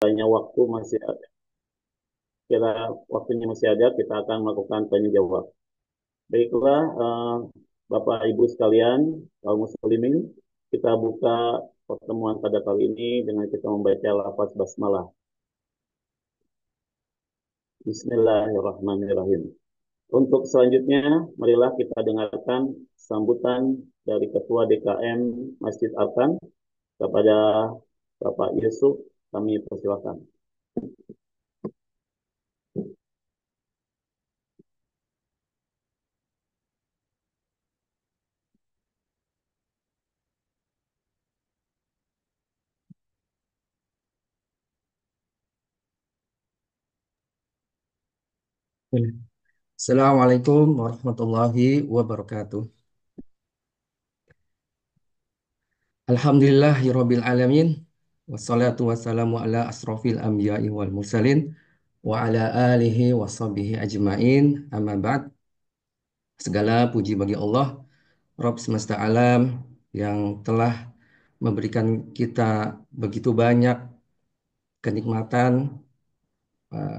kiranya waktu masih ada, kira waktunya masih ada, kita akan melakukan tanya jawab. Baiklah, Bapak Ibu sekalian, kaum muslimin, kita buka pertemuan pada kali ini dengan kita membaca lafaz basmalah. Bismillahirrahmanirrahim. Untuk selanjutnya, marilah kita dengarkan sambutan dari Ketua DKM Masjid Arkan kepada Bapak Yusuf. Kami persilakan. Assalamualaikum warahmatullahi wabarakatuh. Alhamdulillahirabbil alamin. Wassalatu wassalamu ala asrofil anbiya'i wal mursalin wa ala alihi washabihi ajmain. Amma ba'd. Segala puji bagi Allah, Rabb semesta alam yang telah memberikan kita begitu banyak kenikmatan,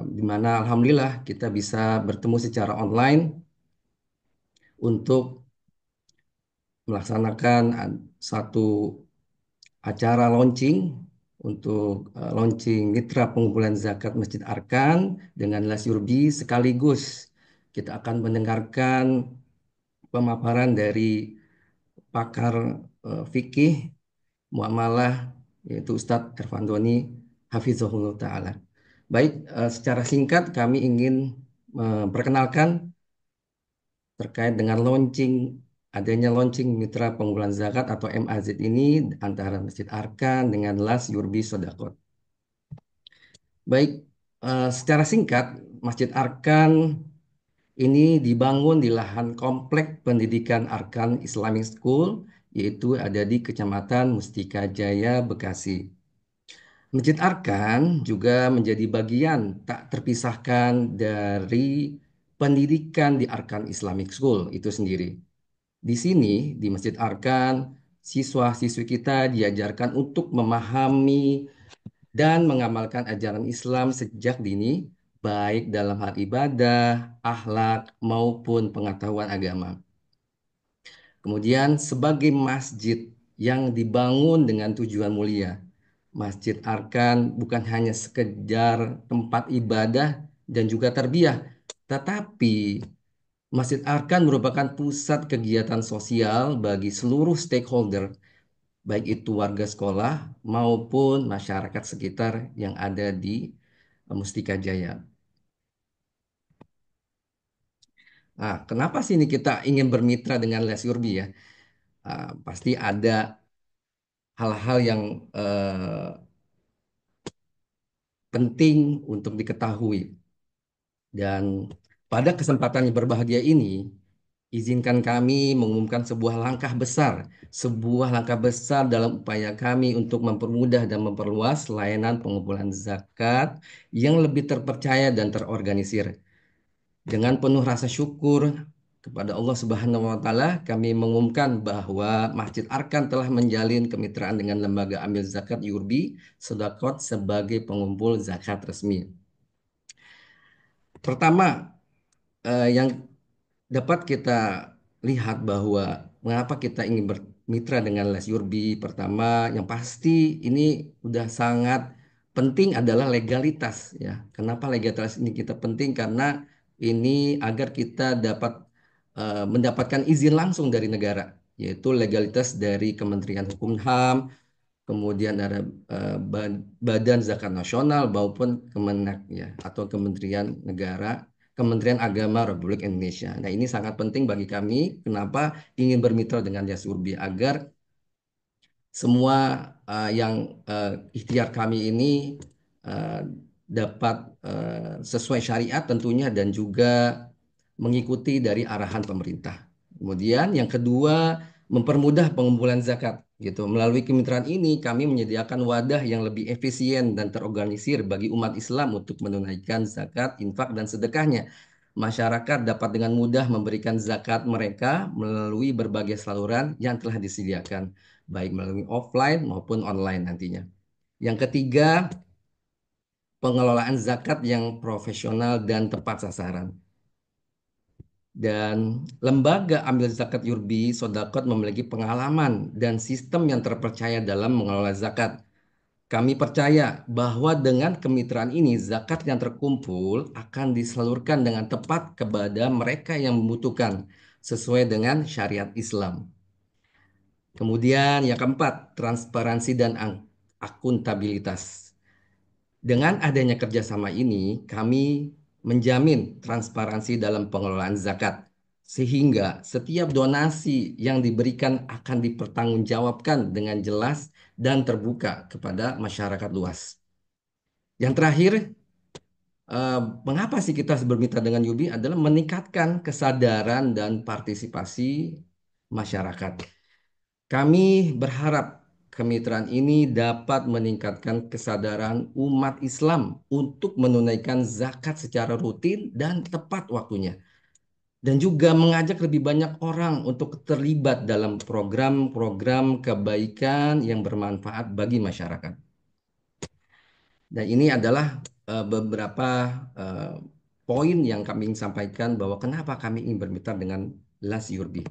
di mana alhamdulillah kita bisa bertemu secara online untuk melaksanakan satu acara launching untuk launching mitra pengumpulan zakat Masjid Arkan dengan Las Yurbi, sekaligus kita akan mendengarkan pemaparan dari pakar fikih muamalah, yaitu Ustadz Ervandoni Hafizahullah Ta'ala. Baik, secara singkat kami ingin memperkenalkan terkait dengan adanya launching Mitra Pengumpulan Zakat atau MAZ ini antara Masjid Arkan dengan Las Yurbi Sodakot. Baik, secara singkat, Masjid Arkan ini dibangun di lahan komplek pendidikan Arkan Islamic School, yaitu ada di Kecamatan Mustika Jaya, Bekasi. Masjid Arkan juga menjadi bagian tak terpisahkan dari pendidikan di Arkan Islamic School itu sendiri. Di sini, di Masjid Arkan, siswa-siswi kita diajarkan untuk memahami dan mengamalkan ajaran Islam sejak dini, baik dalam hal ibadah, akhlak, maupun pengetahuan agama. Kemudian, sebagai masjid yang dibangun dengan tujuan mulia, Masjid Arkan bukan hanya sekedar tempat ibadah dan juga tarbiyah, tetapi Masjid Arkan merupakan pusat kegiatan sosial bagi seluruh stakeholder, baik itu warga sekolah maupun masyarakat sekitar yang ada di Mustika Jaya. Nah, kenapa sih ini kita ingin bermitra dengan Les Urbi ya? Pasti ada hal-hal yang penting untuk diketahui. Dan pada kesempatan yang berbahagia ini, izinkan kami mengumumkan sebuah langkah besar dalam upaya kami untuk mempermudah dan memperluas layanan pengumpulan zakat yang lebih terpercaya dan terorganisir. Dengan penuh rasa syukur kepada Allah Subhanahu wa taala, kami mengumumkan bahwa Masjid Arkan telah menjalin kemitraan dengan Lembaga Amil Zakat Yurbi Sedekot sebagai pengumpul zakat resmi. Pertama, yang dapat kita lihat bahwa mengapa kita ingin bermitra dengan Les Yurbi. Pertama, yang pasti ini udah sangat penting adalah legalitas ya. Kenapa legalitas ini kita penting? Karena ini agar kita dapat mendapatkan izin langsung dari negara, yaitu legalitas dari Kementerian Hukum dan HAM, kemudian ada Badan Zakat Nasional maupun Kemenak ya, atau Kementerian Agama Republik Indonesia. Nah, ini sangat penting bagi kami. Kenapa ingin bermitra dengan Yasurbi agar semua yang ikhtiar kami ini uh, dapat sesuai syariat tentunya dan juga mengikuti dari arahan pemerintah. Kemudian yang kedua, mempermudah pengumpulan zakat gitu. Melalui kemitraan ini kami menyediakan wadah yang lebih efisien dan terorganisir bagi umat Islam untuk menunaikan zakat, infak dan sedekahnya. Masyarakat dapat dengan mudah memberikan zakat mereka melalui berbagai saluran yang telah disediakan, baik melalui offline maupun online nantinya. Yang ketiga, pengelolaan zakat yang profesional dan tepat sasaran. Dan lembaga ambil zakat Yurbi Sodakot memiliki pengalaman dan sistem yang terpercaya dalam mengelola zakat. Kami percaya bahwa dengan kemitraan ini, zakat yang terkumpul akan disalurkan dengan tepat kepada mereka yang membutuhkan sesuai dengan syariat Islam. Kemudian yang keempat, transparansi dan akuntabilitas. Dengan adanya kerjasama ini, kami menjamin transparansi dalam pengelolaan zakat, sehingga setiap donasi yang diberikan akan dipertanggungjawabkan dengan jelas dan terbuka kepada masyarakat luas. Yang terakhir, eh, mengapa sih kita bermitra dengan Yubi adalah meningkatkan kesadaran dan partisipasi masyarakat. Kami berharap kemitraan ini dapat meningkatkan kesadaran umat Islam untuk menunaikan zakat secara rutin dan tepat waktunya. Dan juga mengajak lebih banyak orang untuk terlibat dalam program-program kebaikan yang bermanfaat bagi masyarakat. Dan ini adalah beberapa eh, poin yang kami ingin sampaikan bahwa kenapa kami ingin bermitra dengan Las Yurbi.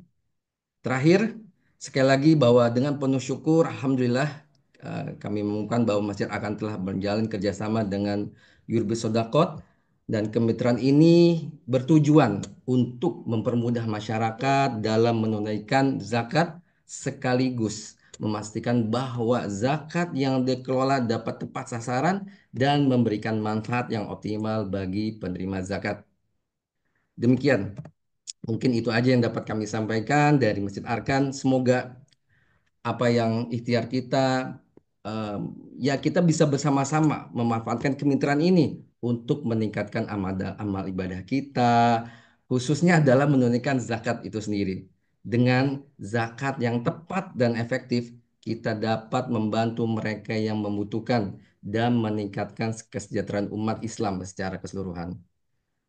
Terakhir, sekali lagi bahwa dengan penuh syukur, Alhamdulillah, kami mengumumkan bahwa Masjid akan telah berjalan kerjasama dengan Yurbi Sodakot dan kemitraan ini bertujuan untuk mempermudah masyarakat dalam menunaikan zakat sekaligus memastikan bahwa zakat yang dikelola dapat tepat sasaran dan memberikan manfaat yang optimal bagi penerima zakat. Demikian. Mungkin itu aja yang dapat kami sampaikan dari Masjid Arkan. Semoga apa yang ikhtiar kita, em, ya kita bisa bersama-sama memanfaatkan kemitraan ini untuk meningkatkan amal ibadah kita, khususnya adalah menunaikan zakat itu sendiri. Dengan zakat yang tepat dan efektif, kita dapat membantu mereka yang membutuhkan dan meningkatkan kesejahteraan umat Islam secara keseluruhan.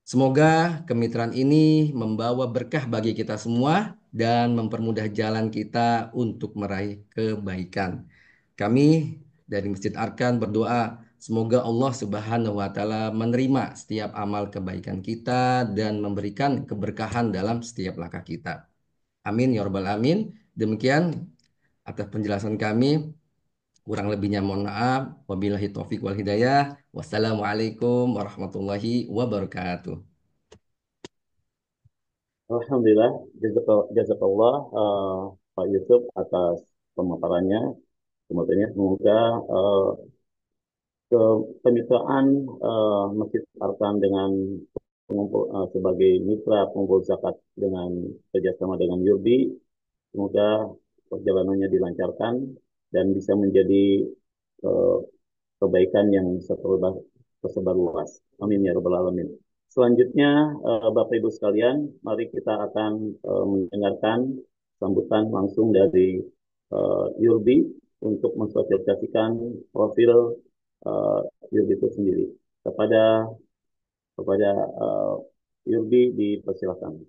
Semoga kemitraan ini membawa berkah bagi kita semua dan mempermudah jalan kita untuk meraih kebaikan. Kami dari Masjid Arkan berdoa semoga Allah Subhanahu wa taala menerima setiap amal kebaikan kita dan memberikan keberkahan dalam setiap langkah kita. Amin ya rabbal alamin. Demikian atas penjelasan kami. Kurang lebihnya mohon maaf. Wabillahi taufik wal hidayah. Wassalamualaikum warahmatullahi wabarakatuh. Alhamdulillah, jazakallah Pak Yusuf atas pemaparannya. Kemudian semoga kemitraan Masjid Arkan dengan sebagai mitra pengumpul zakat dengan kerjasama dengan Yurbi, semoga perjalanannya dilancarkan dan bisa menjadi eh, kebaikan yang tersebar luas. Amin ya rabbal alamin. Selanjutnya, Bapak Ibu sekalian, mari kita akan mendengarkan sambutan langsung dari Yurbi untuk mensosialisasikan profil uh, Yurbi itu sendiri. Kepada kepada Yurbi dipersilakan.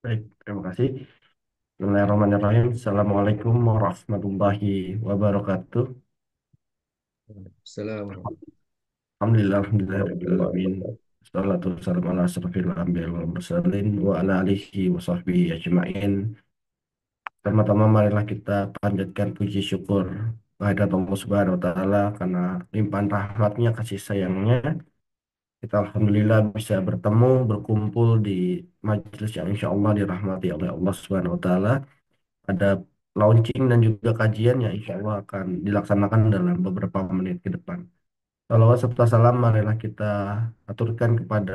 Baik, terima kasih. Bismillahirrahmanirrahim. Assalamualaikum warahmatullahi wabarakatuh. Assalamualaikum. Alhamdulillah, alhamdulillahirrahmanirrahim. Salatu wassalamu ala asrafil anbiya wal mursalin wa ala alihi wa sahbihi ajma'in. Pertama-tama marilah kita panjatkan puji syukur kehadirat Allah Subhanahu wa taala karena limpahan rahmatnya, kasih sayangnya. Kita alhamdulillah bisa bertemu, berkumpul di majelis yang insya Allah dirahmati oleh Allah Subhanahu wa taala. Ada launching dan juga kajian yang insya Allah akan dilaksanakan dalam beberapa menit ke depan. Salawat serta salam marilah kita aturkan kepada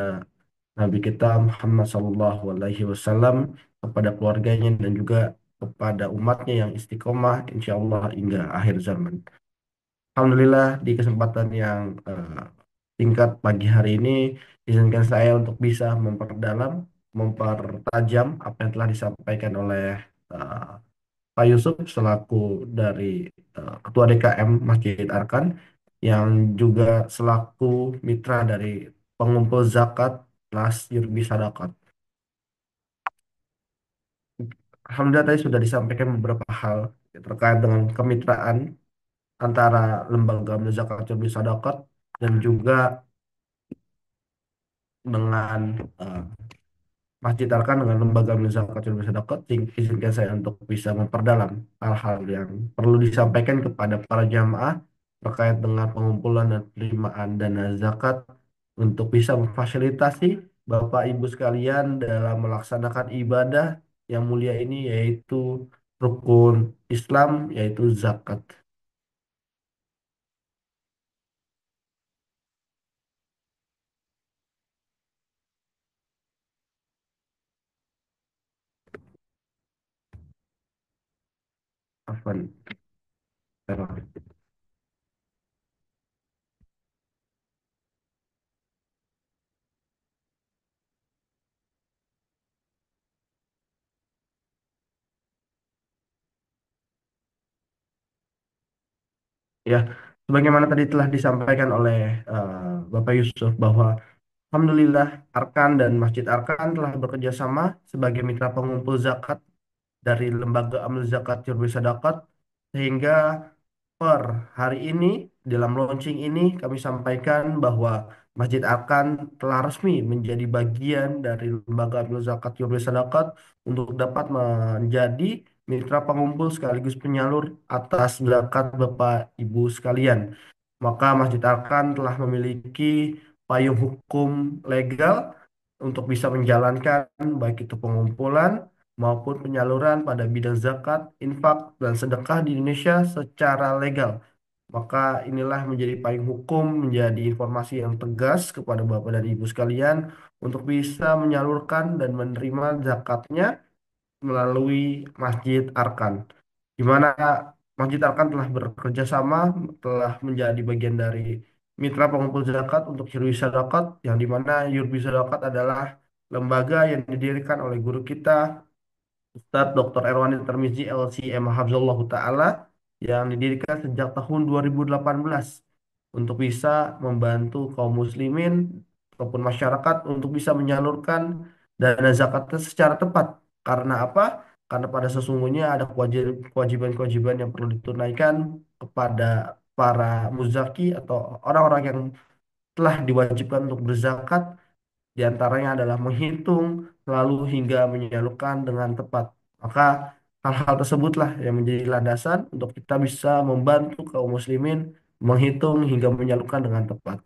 Nabi kita Muhammad Sallallahu Alaihi Wasallam, kepada keluarganya dan juga kepada umatnya yang istiqomah insya Allah hingga akhir zaman. Alhamdulillah di kesempatan yang singkat pagi hari ini izinkan saya untuk bisa memperdalam, mempertajam apa yang telah disampaikan oleh eh, Pak Yusuf selaku dari Ketua DKM Masjid Arkan yang juga selaku mitra dari pengumpul zakat Las Yurbi Sadaqat. Alhamdulillah tadi sudah disampaikan beberapa hal terkait dengan kemitraan antara lembaga amil zakat Jurbi Sadaqat dan juga dengan eh, Masjid Arkan dengan lembaga amil zakat Jurbi Sadaqat. Izinkan saya untuk bisa memperdalam hal-hal yang perlu disampaikan kepada para jamaah terkait dengan pengumpulan dan penerimaan dana zakat untuk bisa memfasilitasi Bapak Ibu sekalian dalam melaksanakan ibadah yang mulia ini, yaitu rukun Islam, yaitu zakat. Afwan. Ya, sebagaimana tadi telah disampaikan oleh eh, Bapak Yusuf bahwa Alhamdulillah Arkan dan Masjid Arkan telah bekerja sama sebagai mitra pengumpul zakat dari Lembaga Amil Zakat Jurbi Sadaqat, sehingga per hari ini dalam launching ini kami sampaikan bahwa Masjid Arkan telah resmi menjadi bagian dari Lembaga Amil Zakat Jurbi Sadaqat untuk dapat menjadi mitra pengumpul sekaligus penyalur atas zakat Bapak Ibu sekalian. Maka Masjid Arkan telah memiliki payung hukum legal untuk bisa menjalankan baik itu pengumpulan maupun penyaluran pada bidang zakat, infak, dan sedekah di Indonesia secara legal. Maka inilah menjadi payung hukum, menjadi informasi yang tegas kepada Bapak dan Ibu sekalian untuk bisa menyalurkan dan menerima zakatnya melalui Masjid Arkan, di mana Masjid Arkan telah bekerja sama, telah menjadi bagian dari mitra pengumpul zakat untuk Yurbi Zakat, yang di mana Yurbi Zakat adalah lembaga yang didirikan oleh guru kita Ustadz Dr. Erwani Tarmizi LCM Hafizullah Ta'ala, yang didirikan sejak tahun 2018 untuk bisa membantu kaum muslimin ataupun masyarakat untuk bisa menyalurkan dana zakatnya secara tepat. Karena apa? Karena pada sesungguhnya ada kewajiban-kewajiban yang perlu ditunaikan kepada para muzaki atau orang-orang yang telah diwajibkan untuk berzakat, di antaranya adalah menghitung lalu hingga menyalurkan dengan tepat. Maka hal-hal tersebutlah yang menjadi landasan untuk kita bisa membantu kaum muslimin menghitung hingga menyalurkan dengan tepat.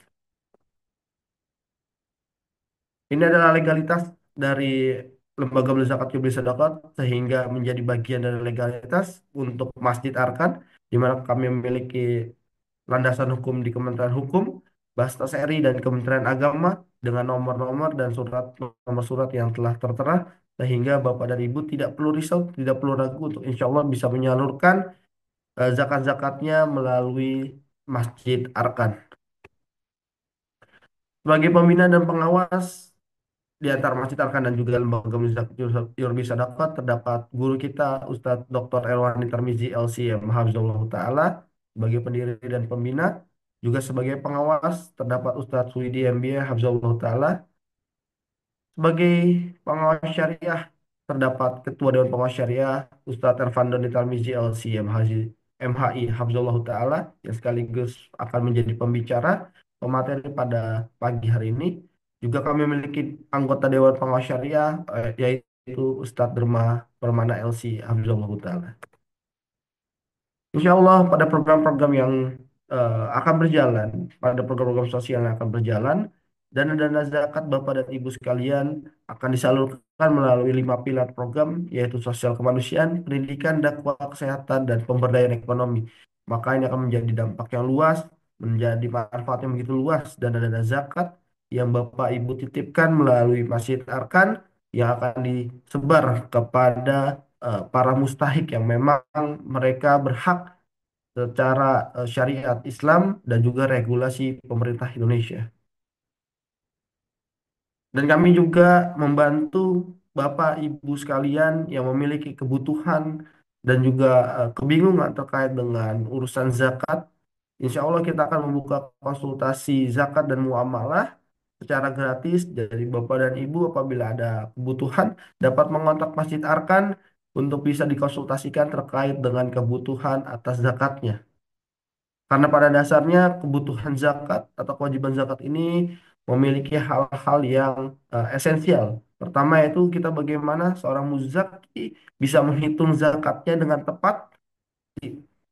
Ini adalah legalitas dari Lembaga Berzakat Jubli Sedekah, sehingga menjadi bagian dari legalitas untuk Masjid Arkan, di mana kami memiliki landasan hukum di Kementerian Hukum, Bastas RI dan Kementerian Agama dengan nomor-nomor dan nomor surat yang telah tertera, sehingga Bapak dan Ibu tidak perlu risau, tidak perlu ragu untuk insya Allah bisa menyalurkan zakat-zakatnya melalui Masjid Arkan. Sebagai pembina dan pengawas di antara Masjid Arkan dan juga Lembaga Yurbi Sadaqah, terdapat guru kita Ustadz Dr. Elwani Tarmizi LCM Hafizullah Ta'ala sebagai pendiri dan pembina. Juga sebagai pengawas terdapat Ustadz Suwidi MBA Hafizullah Ta'ala. Sebagai pengawas syariah terdapat Ketua Dewan Pengawas Syariah Ustadz Ervan Doni Tarmizi LCM MHI Hafizullah Ta'ala, yang sekaligus akan menjadi pembicara pemateri pada pagi hari ini. Juga kami memiliki anggota Dewan Pengawas Syariah, yaitu Ustadz Derma Permana LC Hafizullah Ta'ala. Insya Allah pada program-program yang akan berjalan, pada program-program sosial yang akan berjalan, dana-dana zakat Bapak dan Ibu sekalian akan disalurkan melalui 5 pilar program, yaitu sosial kemanusiaan, pendidikan, dakwah, kesehatan, dan pemberdayaan ekonomi. Maka ini akan menjadi dampak yang luas, menjadi manfaat yang begitu luas, dana-dana zakat yang Bapak Ibu titipkan melalui Masjid Arkan yang akan disebar kepada para mustahik yang memang mereka berhak secara syariat Islam dan juga regulasi pemerintah Indonesia. Dan kami juga membantu Bapak Ibu sekalian yang memiliki kebutuhan dan juga kebingungan terkait dengan urusan zakat. Insya Allah kita akan membuka konsultasi zakat dan muamalah secara gratis dari Bapak dan Ibu. Apabila ada kebutuhan, dapat mengontak Masjid Arkan untuk bisa dikonsultasikan terkait dengan kebutuhan atas zakatnya. Karena pada dasarnya kebutuhan zakat atau kewajiban zakat ini memiliki hal-hal yang esensial. Pertama yaitu kita bagaimana seorang muzaki bisa menghitung zakatnya dengan tepat.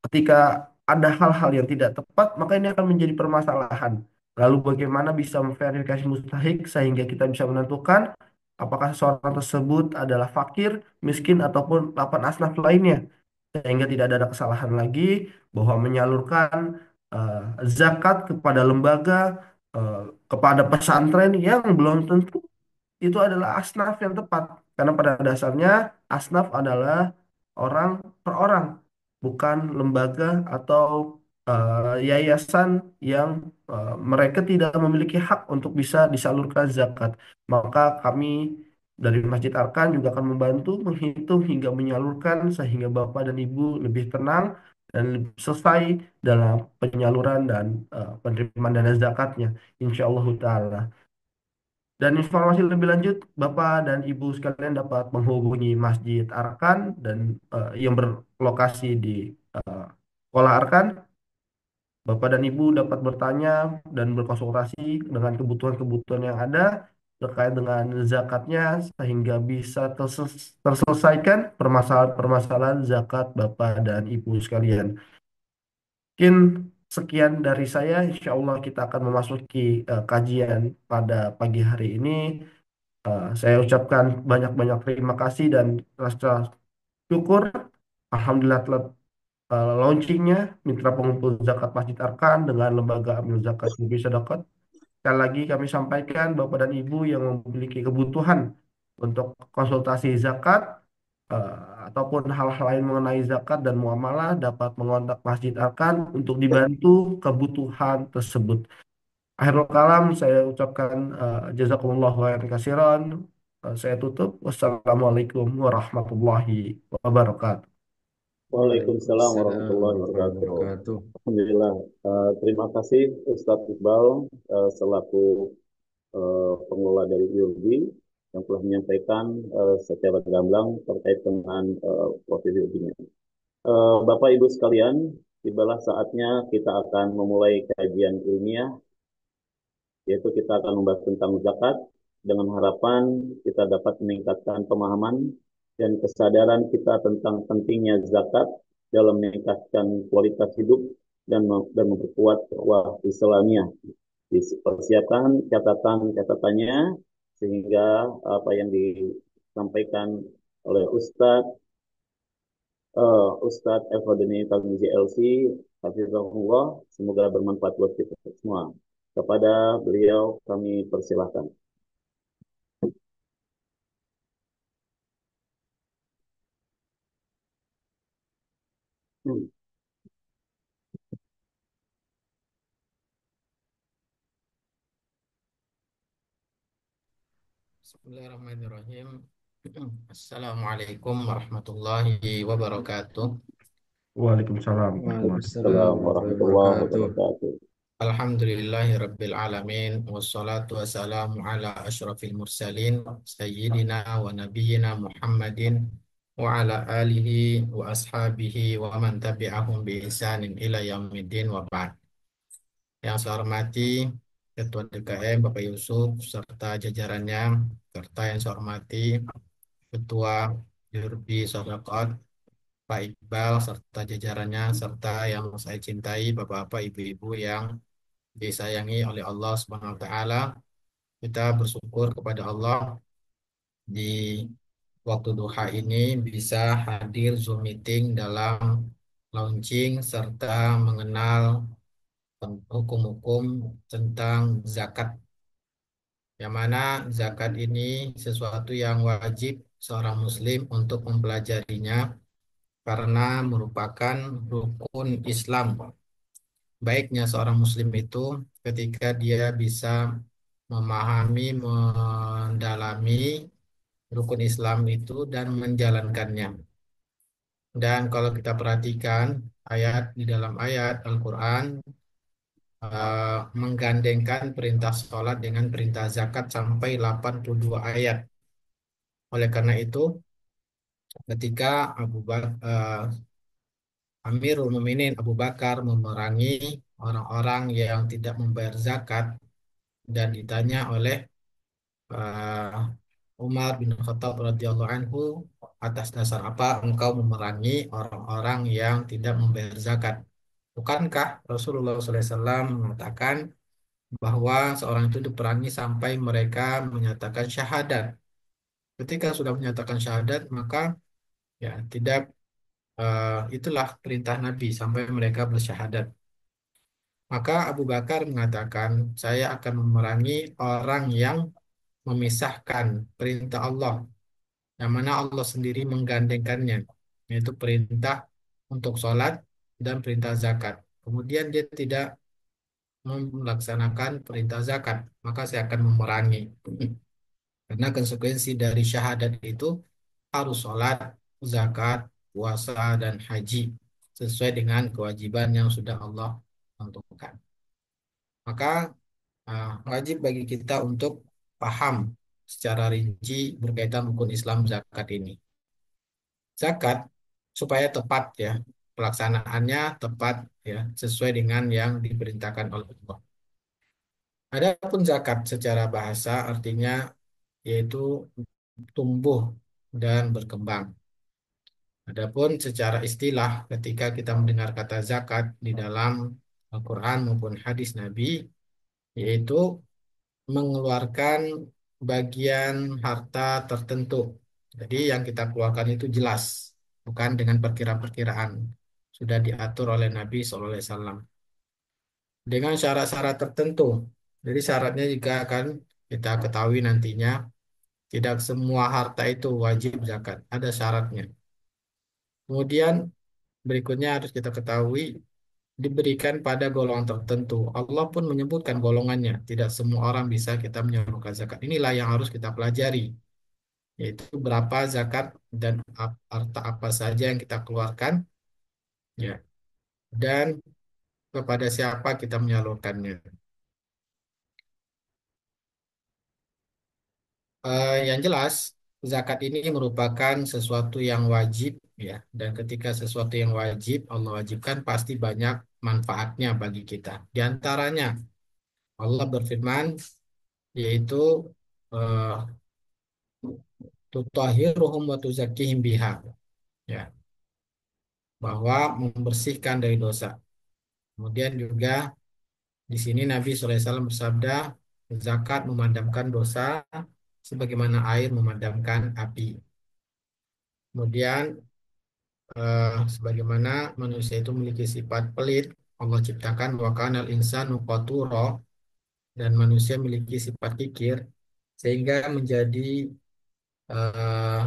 Ketika ada hal-hal yang tidak tepat, maka ini akan menjadi permasalahan. Lalu bagaimana bisa memverifikasi mustahik sehingga kita bisa menentukan apakah seseorang tersebut adalah fakir, miskin, ataupun 8 asnaf lainnya. Sehingga tidak ada kesalahan lagi bahwa menyalurkan eh, zakat kepada lembaga, eh, kepada pesantren yang belum tentu itu adalah asnaf yang tepat. Karena pada dasarnya asnaf adalah orang per orang, bukan lembaga atau yayasan yang mereka tidak memiliki hak untuk bisa disalurkan zakat. Maka kami dari Masjid Arkan juga akan membantu menghitung hingga menyalurkan sehingga Bapak dan Ibu lebih tenang dan selesai dalam penyaluran dan penerimaan dana zakatnya. Insya Allah Ta'ala. Dan informasi lebih lanjut, Bapak dan Ibu sekalian dapat menghubungi Masjid Arkan dan yang berlokasi di eh, Sekolah Arkan. Bapak dan Ibu dapat bertanya dan berkonsultasi dengan kebutuhan-kebutuhan yang ada terkait dengan zakatnya sehingga bisa terselesaikan permasalahan-permasalahan zakat Bapak dan Ibu sekalian. Mungkin sekian dari saya. Insya Allah kita akan memasuki kajian pada pagi hari ini. Saya ucapkan banyak-banyak terima kasih dan rasa syukur. Alhamdulillah telah launchingnya Mitra Pengumpul Zakat Masjid Arkan dengan Lembaga Amil Zakat Publik Sedekah. Sekali lagi kami sampaikan Bapak dan Ibu yang memiliki kebutuhan untuk konsultasi zakat ataupun hal-hal lain mengenai zakat dan muamalah dapat mengontak Masjid Arkan untuk dibantu kebutuhan tersebut. Akhirul kalam saya ucapkan jazakumullah khairan kasiran. Saya tutup. Wassalamualaikum warahmatullahi wabarakatuh. Waalaikumsalam Waalaikumsalam warahmatullahi warahmatullahi wabarakatuh. wabarakatuh. Alhamdulillah. Terima kasih Ustadz Iqbal selaku pengelola dari IULBI yang telah menyampaikan secara gamblang terkait dengan profil IULBI-nya. Bapak Ibu sekalian, tibalah saatnya kita akan memulai kajian ilmiah, yaitu kita akan membahas tentang zakat dengan harapan kita dapat meningkatkan pemahaman dan kesadaran kita tentang pentingnya zakat dalam meningkatkan kualitas hidup dan memperkuat dakwah Islamiyah. Dipersiapkan catatan-catatannya sehingga apa yang disampaikan oleh Ustadz Efodini Tarmizi LC, Hafizahullah, semoga bermanfaat buat kita semua. Kepada beliau kami persilahkan. Hmm. Bismillahirrahmanirrahim. Assalamualaikum warahmatullahi wabarakatuh. Waalaikumsalam warahmatullahi Waalaikumsalam Assalamualaikum warahmatullahi warahmatullahi wabarakatuh. wabarakatuh. Alhamdulillahi rabbil alamin. Wassalatu wassalamu ala ashrafil mursalin. Sayyidina wa nabiyyina Muhammadin. Wa ala alihi wa ashabihi wa man tabi'ahum bi ihsanin ila yaumiddin wa ba'd. Yang saya hormati Ketua DKM Bapak Yusuf serta jajarannya, serta yang saya hormati Ketua Jurbi Sodakot, Pak Iqbal, serta jajarannya, serta yang saya cintai, Bapak-Bapak, Ibu-Ibu yang disayangi oleh Allah Subhanahu wa Ta'ala. Kita bersyukur kepada Allah di waktu duha ini bisa hadir Zoom meeting dalam launching serta mengenal hukum-hukum tentang zakat. Yang mana zakat ini sesuatu yang wajib seorang muslim untuk mempelajarinya karena merupakan rukun Islam. Baiknya seorang muslim itu ketika dia bisa memahami, mendalami rukun Islam itu dan menjalankannya. Dan kalau kita perhatikan ayat di dalam ayat Al-Quran menggandengkan perintah sholat dengan perintah zakat sampai 82 ayat. Oleh karena itu, ketika Amirul Mukminin Abu Bakar memerangi orang-orang yang tidak membayar zakat dan ditanya oleh Umar bin Khattab radhiyallahu anhu, atas dasar apa engkau memerangi orang-orang yang tidak membayar zakat? Bukankah Rasulullah SAW mengatakan bahwa seorang itu diperangi sampai mereka menyatakan syahadat. Ketika sudah menyatakan syahadat, maka ya tidak itulah perintah Nabi sampai mereka bersyahadat. Maka Abu Bakar mengatakan, saya akan memerangi orang yang memisahkan perintah Allah, yang mana Allah sendiri menggandengkannya, yaitu perintah untuk sholat dan perintah zakat. Kemudian dia tidak melaksanakan perintah zakat, maka saya akan memerangi. Karena konsekuensi dari syahadat itu harus sholat, zakat, puasa, dan haji sesuai dengan kewajiban yang sudah Allah tentukan. Maka wajib bagi kita untuk paham secara rinci berkaitan rukun Islam zakat ini. Zakat supaya tepat ya, pelaksanaannya tepat ya, sesuai dengan yang diperintahkan oleh Allah. Adapun zakat secara bahasa artinya yaitu tumbuh dan berkembang. Adapun secara istilah ketika kita mendengar kata zakat di dalam Al-Quran maupun hadis Nabi, yaitu mengeluarkan bagian harta tertentu. Jadi yang kita keluarkan itu jelas, bukan dengan perkiraan-perkiraan. Sudah diatur oleh Nabi SAW. Dengan syarat-syarat tertentu. Jadi syaratnya juga akan kita ketahui nantinya, tidak semua harta itu wajib zakat. Ada syaratnya. Kemudian berikutnya harus kita ketahui, diberikan pada golongan tertentu. Allah pun menyebutkan golongannya. Tidak semua orang bisa kita menyalurkan zakat. Inilah yang harus kita pelajari, yaitu berapa zakat dan harta apa saja yang kita keluarkan, ya, dan kepada siapa kita menyalurkannya. Yang jelas, zakat ini merupakan sesuatu yang wajib, ya, dan ketika sesuatu yang wajib Allah wajibkan pasti banyak manfaatnya bagi kita. Di antaranya Allah berfirman, yaitu eh, tutahhiruhum wa tuzakkihim biha, ya, bahwa membersihkan dari dosa. Kemudian juga di sini Nabi SAW bersabda, zakat memadamkan dosa sebagaimana air memadamkan api. Kemudian sebagaimana manusia itu memiliki sifat pelit, Allah ciptakan wa kanal insanu qatura, dan manusia memiliki sifat kikir sehingga menjadi eh,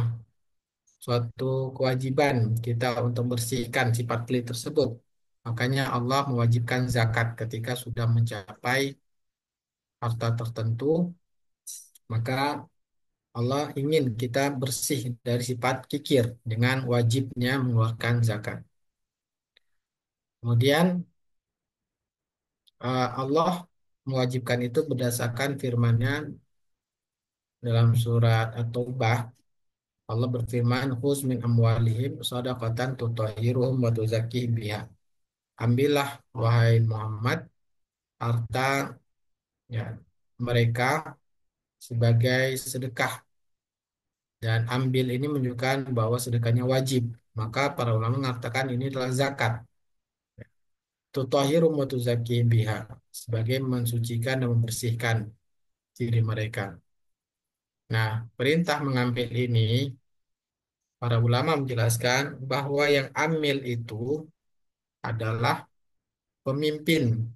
suatu kewajiban kita untuk bersihkan sifat pelit tersebut. Makanya Allah mewajibkan zakat ketika sudah mencapai harta tertentu, maka Allah ingin kita bersih dari sifat kikir dengan wajibnya mengeluarkan zakat. Kemudian Allah mewajibkan itu berdasarkan firman-Nya dalam surat At-Taubah. Allah berfirman, "Khuz min amwalihim shadaqatan tutahhiruhum wa tuzakkihim biha." Ambillah wahai Muhammad harta, ya, mereka sebagai sedekah, dan ambil ini menunjukkan bahwa sedekahnya wajib. Maka para ulama mengatakan ini adalah zakat. Tutahhirum wa tuzakkihim biha, sebagai mensucikan dan membersihkan diri mereka. Nah, perintah mengambil ini, para ulama menjelaskan bahwa yang ambil itu adalah pemimpin.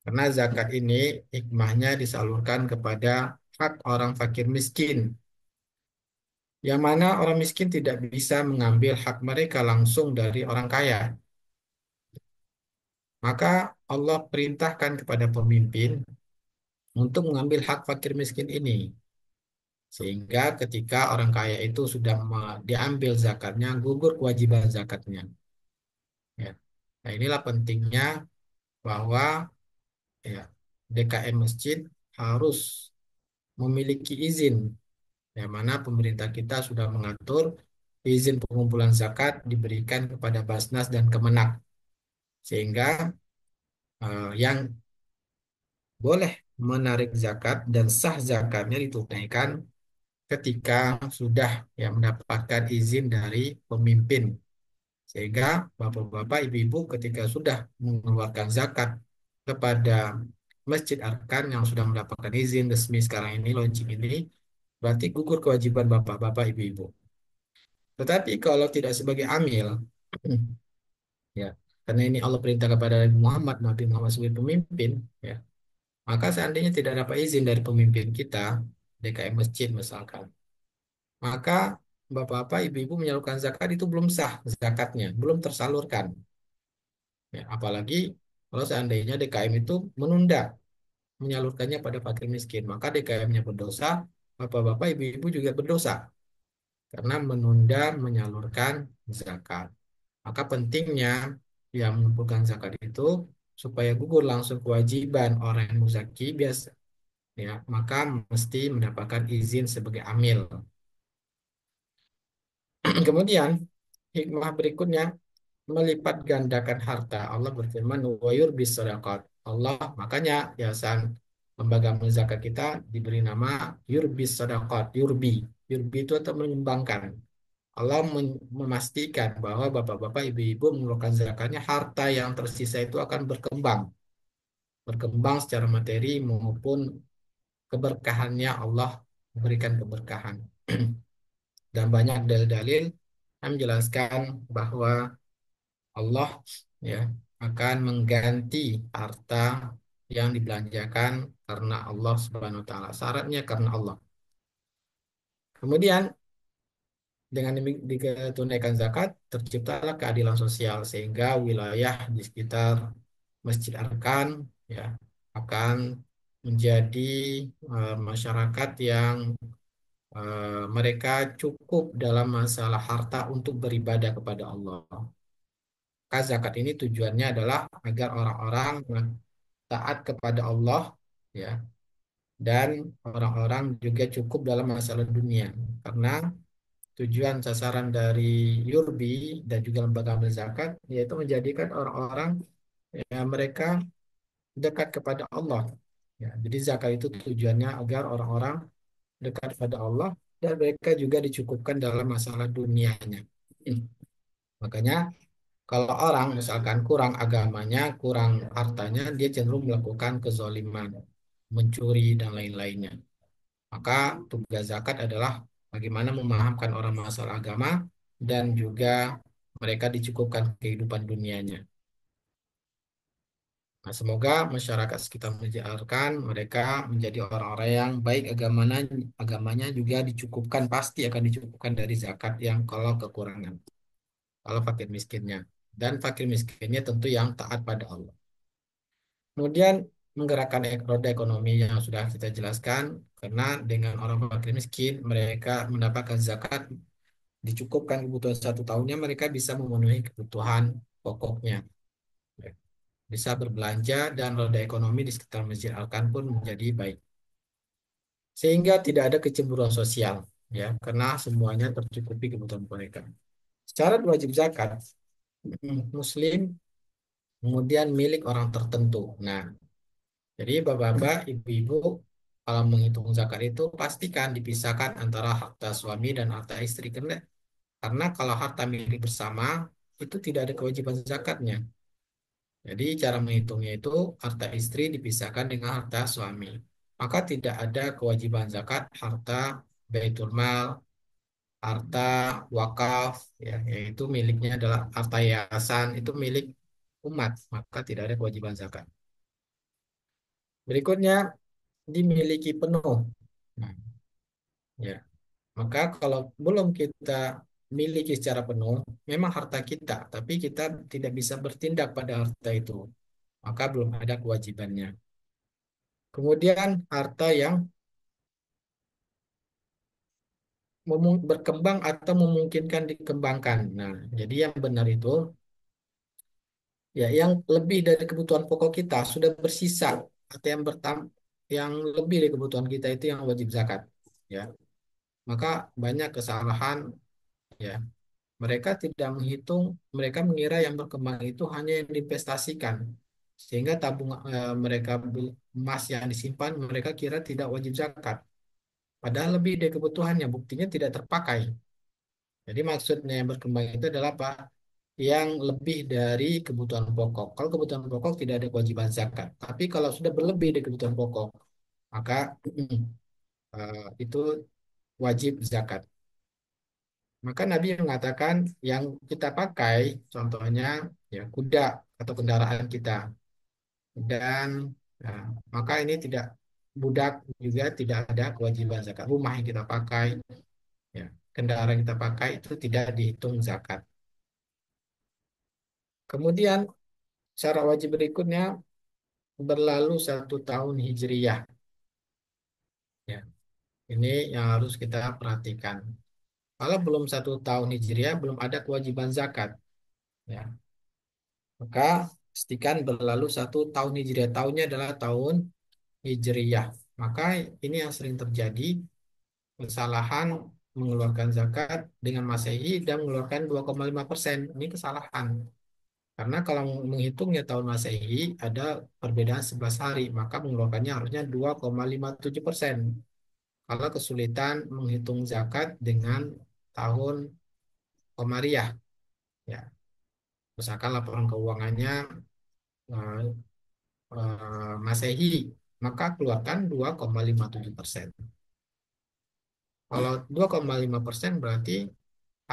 Karena zakat ini hikmahnya disalurkan kepada hak orang fakir miskin. Yang mana orang miskin tidak bisa mengambil hak mereka langsung dari orang kaya. Maka Allah perintahkan kepada pemimpin untuk mengambil hak fakir miskin ini. Sehingga ketika orang kaya itu sudah diambil zakatnya, gugur kewajiban zakatnya. Ya. Nah, inilah pentingnya bahwa, ya, DKM masjid harus memiliki izin, yang mana pemerintah kita sudah mengatur izin pengumpulan zakat diberikan kepada Basnas dan Kemenak, sehingga yang boleh menarik zakat dan sah zakatnya ditunaikan ketika sudah ya mendapatkan izin dari pemimpin. Sehingga bapak-bapak, ibu-ibu ketika sudah mengeluarkan zakat kepada Masjid Arkan yang sudah mendapatkan izin resmi sekarang ini, launching ini, berarti gugur kewajiban bapak-bapak, ibu-ibu. Tetapi kalau tidak sebagai amil, ya, karena ini Allah perintah kepada Nabi Muhammad sebagai pemimpin, ya, maka seandainya tidak dapat izin dari pemimpin kita, DKM masjid misalkan, maka bapak-bapak, ibu-ibu menyalurkan zakat itu belum sah zakatnya, belum tersalurkan. Ya, apalagi kalau seandainya DKM itu menunda menyalurkannya pada fakir miskin, maka DKM-nya berdosa, bapak-bapak, ibu-ibu juga berdosa karena menunda menyalurkan zakat. Maka pentingnya yang mengumpulkan zakat itu supaya gugur langsung kewajiban orang yang muzaki biasa, ya, maka mesti mendapatkan izin sebagai amil. Kemudian hikmah berikutnya melipat gandakan harta. Allah berfirman, wa yurbis shadaqat. Allah, makanya yayasan lembaga zakat kita diberi nama yurbis shadaqat, yurbi. Yurbi itu atau menyumbangkan. Allah memastikan bahwa bapak-bapak, ibu-ibu mengeluarkan zakatnya, harta yang tersisa itu akan berkembang. Berkembang secara materi maupun keberkahannya Allah memberikan keberkahan. Dan banyak dalil-dalil yang menjelaskan bahwa Allah ya akan mengganti harta yang dibelanjakan karena Allah Subhanahu wa taala. Syaratnya karena Allah. Kemudian dengan ditunaikan zakat terciptalah keadilan sosial sehingga wilayah di sekitar Masjid Arkan ya akan menjadi masyarakat yang mereka cukup dalam masalah harta untuk beribadah kepada Allah. Maka zakat ini tujuannya adalah agar orang-orang taat kepada Allah ya dan orang-orang juga cukup dalam masalah dunia karena tujuan sasaran dari Yurbi dan juga lembaga amal zakat yaitu menjadikan orang-orang ya mereka dekat kepada Allah ya. Jadi zakat itu tujuannya agar orang-orang dekat kepada Allah dan mereka juga dicukupkan dalam masalah dunianya. Makanya kalau orang misalkan kurang agamanya, kurang hartanya, dia cenderung melakukan kezaliman, mencuri dan lain-lainnya. Maka tugas zakat adalah bagaimana memahamkan orang masalah agama dan juga mereka dicukupkan kehidupan dunianya. Nah, semoga masyarakat sekitar menjalankan mereka menjadi orang-orang yang baik agamanya juga dicukupkan, pasti akan dicukupkan dari zakat yang kalau kekurangan, kalau fakir miskinnya. Dan fakir miskinnya tentu yang taat pada Allah. Kemudian menggerakkan roda ekonomi yang sudah kita jelaskan, karena dengan orang fakir miskin, mereka mendapatkan zakat, dicukupkan kebutuhan satu tahunnya, mereka bisa memenuhi kebutuhan pokoknya. Bisa berbelanja dan roda ekonomi di sekitar Masjid Al-Kan pun menjadi baik. Sehingga tidak ada kecemburuan sosial, ya, karena semuanya tercukupi kebutuhan mereka. Secara wajib zakat, Muslim kemudian milik orang tertentu. Nah, jadi bapak-bapak, ibu-ibu, kalau menghitung zakat itu pastikan dipisahkan antara harta suami dan harta istri. Karena kalau harta milik bersama itu tidak ada kewajiban zakatnya. Jadi cara menghitungnya itu harta istri dipisahkan dengan harta suami. Maka tidak ada kewajiban zakat harta baitul mal, harta wakaf, ya, yaitu miliknya adalah harta yayasan, itu milik umat. Maka tidak ada kewajiban zakat. Berikutnya dimiliki penuh. Nah, ya. Maka kalau belum kita miliki secara penuh, memang harta kita, tapi kita tidak bisa bertindak pada harta itu. Maka belum ada kewajibannya. Kemudian harta yang berkembang atau memungkinkan dikembangkan. Nah, jadi yang benar itu ya yang lebih dari kebutuhan pokok kita sudah bersisa atau yang lebih dari kebutuhan kita itu yang wajib zakat. Ya, maka banyak kesalahan ya, mereka tidak menghitung, mereka mengira yang berkembang itu hanya yang diinvestasikan. Sehingga tabung mereka emas yang disimpan mereka kira tidak wajib zakat. Padahal lebih dari kebutuhannya, buktinya tidak terpakai. Jadi maksudnya yang berkembang itu adalah apa? Yang lebih dari kebutuhan pokok. Kalau kebutuhan pokok tidak ada kewajiban zakat. Tapi kalau sudah berlebih dari kebutuhan pokok, maka itu wajib zakat. Maka Nabi mengatakan yang kita pakai, contohnya ya kuda atau kendaraan kita, dan nah, maka ini tidak budak juga tidak ada kewajiban zakat. Rumah yang kita pakai, ya kendaraan yang kita pakai itu tidak dihitung zakat. Kemudian syarat wajib berikutnya berlalu 1 tahun hijriyah. Ya, ini yang harus kita perhatikan. Kalau belum 1 tahun hijriyah belum ada kewajiban zakat. Ya, maka pastikan berlalu 1 tahun hijriyah. Tahunnya adalah tahun hijriyah. Maka ini yang sering terjadi kesalahan mengeluarkan zakat dengan Masehi dan mengeluarkan 2,5%. Ini kesalahan. Karena kalau menghitungnya tahun Masehi ada perbedaan 11 hari, maka mengeluarkannya harusnya 2,57%. Kalau kesulitan menghitung zakat dengan tahun Komariah, ya, misalkan laporan keuangannya eh, Masehi, maka keluarkan 2,57%. Kalau 2,5% berarti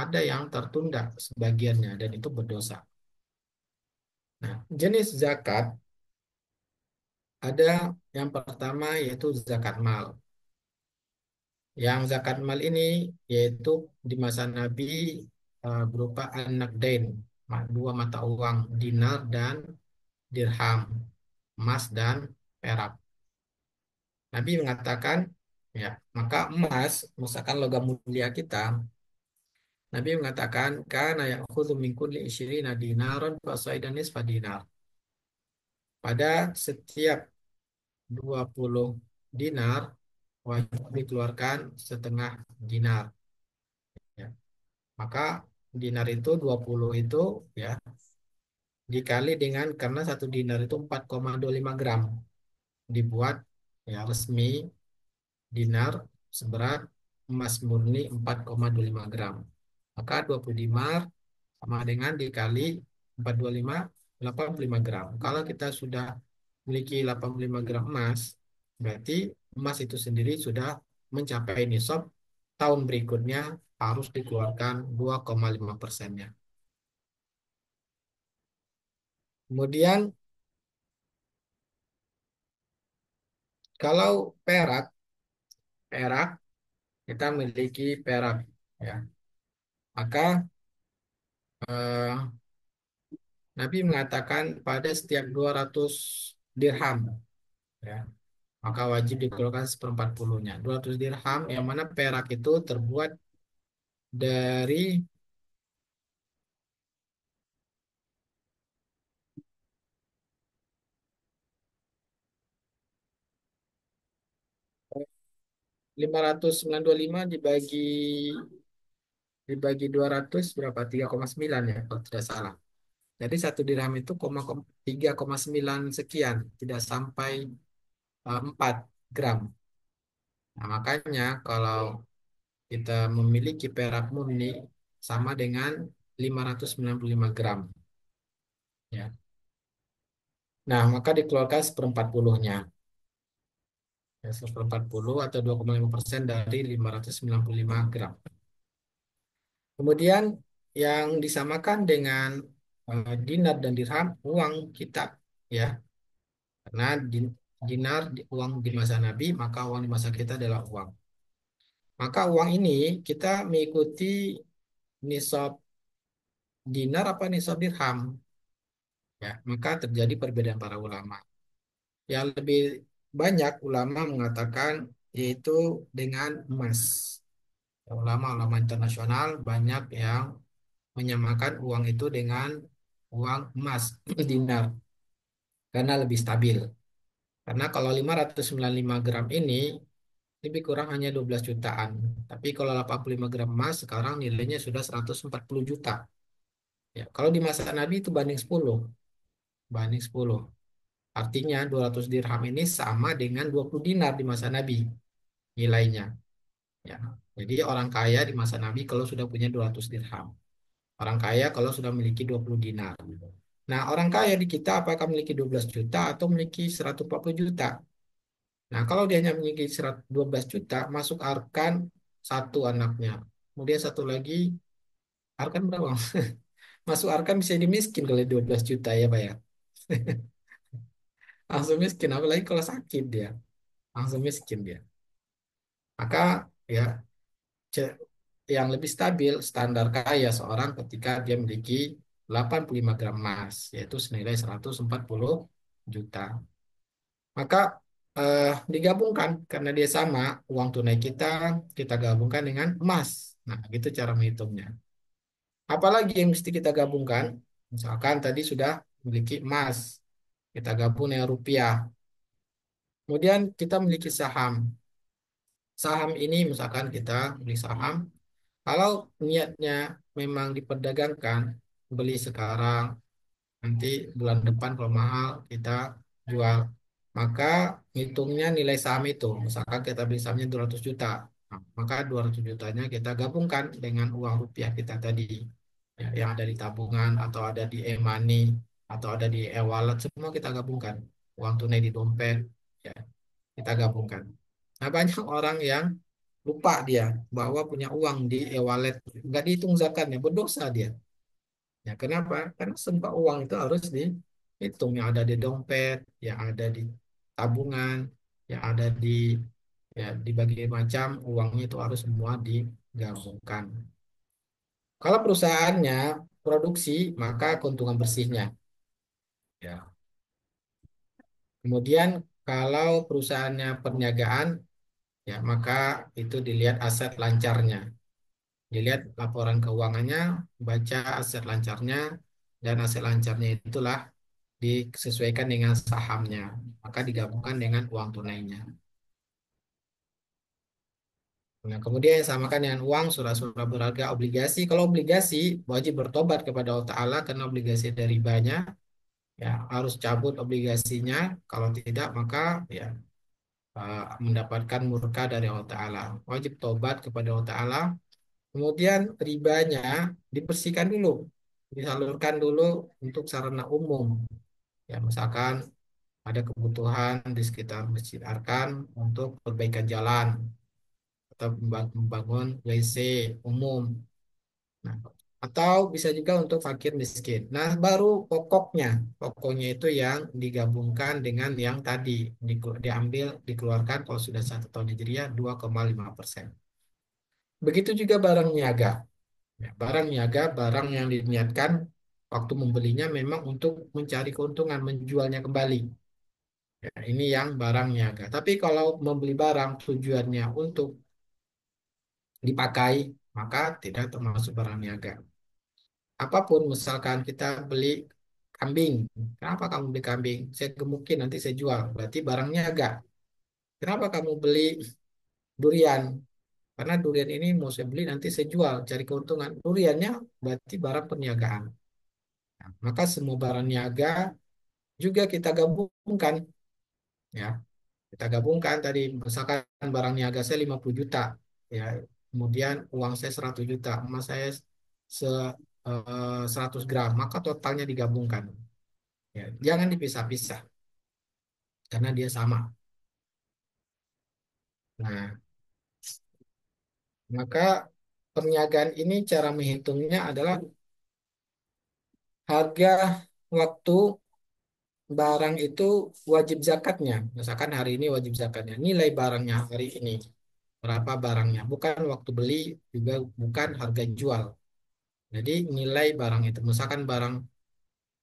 ada yang tertunda sebagiannya dan itu berdosa. Nah, jenis zakat ada yang pertama yaitu zakat mal. Yang zakat mal ini yaitu di masa Nabi berupa an-naqdain, dua mata uang, dinar dan dirham, emas dan perak. Nabi mengatakan, ya, maka emas, misalkan logam mulia kita, Nabi mengatakan, kana ya'khudhu min kulli isyrina dinaran fasaidan nisfa dinar. Pada setiap 20 dinar wajib dikeluarkan setengah dinar. Ya. Maka dinar itu 20 itu ya dikali dengan karena 1 dinar itu 4,25 gram dibuat ya resmi dinar seberat emas murni 4,25 gram. Maka 20 dinar sama dengan dikali 425 85 gram. Kalau kita sudah memiliki 85 gram emas, berarti emas itu sendiri sudah mencapai nisab, tahun berikutnya harus dikeluarkan 2,5%-nya. Kemudian kalau perak, perak kita memiliki perak ya. Maka eh, Nabi mengatakan pada setiap 200 dirham ya, maka wajib dikeluarkan seperempat puluhnya. 200 dirham yang mana perak itu terbuat dari 595 dibagi 200 berapa? 3,9 ya kalau tidak salah. Jadi 1 dirham itu 3,9 sekian, tidak sampai 4 gram. Nah, makanya kalau kita memiliki perak murni sama dengan 595 gram. Ya. Nah, maka dikeluarkan seperempat puluhnya. Ya, seperempat puluh atau 2,5% dari 595 gram. Kemudian yang disamakan dengan dinar dan dirham, uang kita. Ya, karena dinar uang di masa Nabi, maka uang di masa kita adalah uang. Maka uang ini kita mengikuti nisab dinar apa nisab dirham. Ya, maka terjadi perbedaan para ulama. Yang lebih banyak ulama mengatakan yaitu dengan emas. Ulama-ulama internasional banyak yang menyamakan uang itu dengan uang emas dinar karena lebih stabil. Karena kalau 595 gram ini lebih kurang hanya 12 jutaan. Tapi kalau 85 gram emas sekarang nilainya sudah 140 juta. Ya, kalau di masa Nabi itu banding 10, banding 10. Artinya 200 dirham ini sama dengan 20 dinar di masa Nabi nilainya. Ya. Jadi orang kaya di masa Nabi kalau sudah punya 200 dirham. Orang kaya kalau sudah memiliki 20 dinar. Nah, orang kaya di kita apakah memiliki 12 juta atau memiliki 140 juta? Nah, kalau dia hanya memiliki 12 juta, masuk Arkan satu anaknya. Kemudian satu lagi, Arkan berapa? Masuk Arkan bisa dimiskin kalau 12 juta ya, Pak ya. Langsung miskin, apalagi kalau sakit dia. Langsung miskin dia. Maka ya ce- yang lebih stabil standar kaya seorang ketika dia memiliki 85 gram emas, yaitu senilai 140 juta. Maka digabungkan karena dia sama uang tunai kita gabungkan dengan emas. Nah, gitu cara menghitungnya. Apalagi yang mesti kita gabungkan? Misalkan tadi sudah memiliki emas, kita gabung dengan rupiah. Kemudian kita memiliki saham. Saham ini misalkan kita beli saham, kalau niatnya memang diperdagangkan, beli sekarang, nanti bulan depan kalau mahal kita jual. Maka hitungnya nilai saham itu. Misalkan kita beli sahamnya 200 juta. Nah, maka 200 jutanya kita gabungkan dengan uang rupiah kita tadi. Ya, yang ada di tabungan atau ada di e-money atau ada di e-wallet, semua kita gabungkan. Uang tunai di dompet, ya, kita gabungkan. Nah, banyak orang yang lupa dia bahwa punya uang di e-wallet, nggak dihitung zakatnya, berdosa dia. Ya, kenapa? Karena semua uang itu harus dihitung yang ada di dompet, yang ada di tabungan, yang ada di ya di berbagai macam uangnya itu harus semua digabungkan. Kalau perusahaannya produksi, maka keuntungan bersihnya. Ya. Kemudian kalau perusahaannya perniagaan, ya maka itu dilihat aset lancarnya. Dilihat laporan keuangannya, baca aset lancarnya, dan aset lancarnya itulah disesuaikan dengan sahamnya, maka digabungkan dengan uang tunainya. Nah, kemudian yang samakan dengan uang, surat-surat berharga, obligasi. Kalau obligasi, wajib bertobat kepada Allah Ta'ala karena obligasi ada ribanya, ya harus cabut obligasinya. Kalau tidak, maka ya mendapatkan murka dari Allah Ta'ala. Wajib tobat kepada Allah Ta'ala. Kemudian ribanya dibersihkan dulu, disalurkan dulu untuk sarana umum. Ya, misalkan ada kebutuhan di sekitar Masjid Arkan untuk perbaikan jalan atau membangun WC umum. Nah, atau bisa juga untuk fakir miskin. Nah, baru pokoknya, pokoknya itu yang digabungkan dengan yang tadi diambil, dikeluarkan kalau sudah 1 tahun Hijriah 2,5%. Begitu juga barang niaga. Ya, barang niaga, barang yang diniatkan waktu membelinya memang untuk mencari keuntungan, menjualnya kembali. Ya, ini yang barang niaga. Tapi kalau membeli barang tujuannya untuk dipakai, maka tidak termasuk barang niaga. Apapun, misalkan kita beli kambing. Kenapa kamu beli kambing? Saya gemukin, nanti saya jual. Berarti barang niaga. Kenapa kamu beli durian? Karena durian ini mau saya beli, nanti saya jual, cari keuntungan. Duriannya berarti barang perniagaan. Nah, maka semua barang niaga juga kita gabungkan. Ya, kita gabungkan tadi, misalkan barang niaga saya 50 juta, ya, kemudian uang saya 100 juta, emas saya se, 100 gram, maka totalnya digabungkan. Ya, jangan dipisah-pisah karena dia sama. Nah, maka perniagaan ini cara menghitungnya adalah harga waktu barang itu wajib zakatnya. Misalkan hari ini wajib zakatnya, nilai barangnya hari ini berapa barangnya, bukan waktu beli, juga bukan harga jual. Jadi nilai barang itu, misalkan barang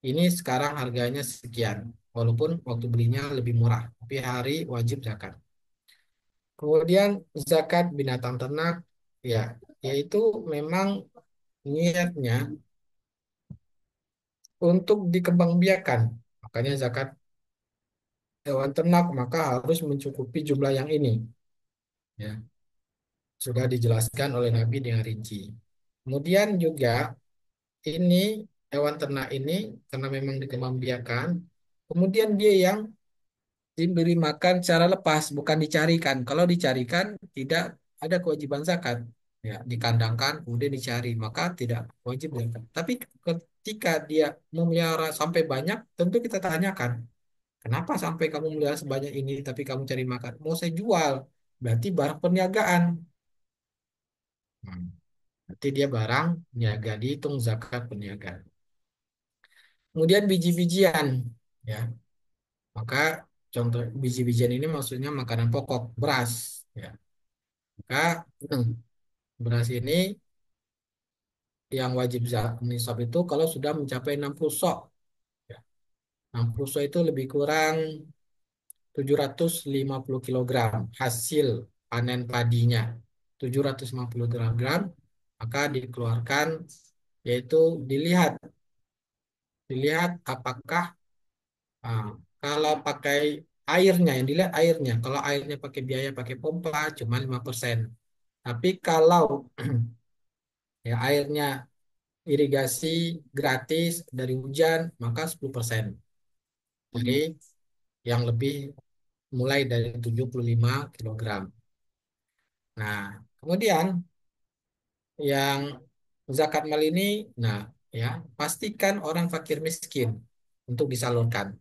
ini sekarang harganya sekian, walaupun waktu belinya lebih murah, tapi hari wajib zakat. Kemudian zakat binatang ternak, ya, yaitu memang niatnya untuk dikembangbiakan. Makanya zakat hewan ternak maka harus mencukupi jumlah yang ini. Ya, sudah dijelaskan oleh Nabi dengan rinci. Kemudian juga ini hewan ternak ini karena memang dikembangbiakan, kemudian dia yang diberi makan secara lepas, bukan dicarikan. Kalau dicarikan tidak ada kewajiban zakat. Ya, dikandangkan, kemudian dicari, maka tidak wajib zakat. Tapi ketika dia memelihara sampai banyak, tentu kita tanyakan, kenapa sampai kamu melihara sebanyak ini, tapi kamu cari makan? Mau saya jual, berarti barang perniagaan. Hmm. Berarti dia barang niaga, dihitung zakat perniagaan. Kemudian biji-bijian, ya. Maka contoh biji-bijian ini maksudnya makanan pokok, beras, ya. Maka beras ini yang wajib nisab itu kalau sudah mencapai 60 sok. Ya. 60 sok itu lebih kurang 750 kilogram hasil panen padinya. 750 gram, maka dikeluarkan, yaitu dilihat dilihat apakah, ah, kalau pakai airnya, yang dilihat airnya. Kalau airnya pakai biaya pakai pompa cuma 5%. Tapi kalau ya airnya irigasi gratis dari hujan, maka 10%. Jadi yang lebih mulai dari 75 kilogram. Nah, kemudian yang zakat mal ini, nah ya, pastikan orang fakir miskin untuk disalurkan.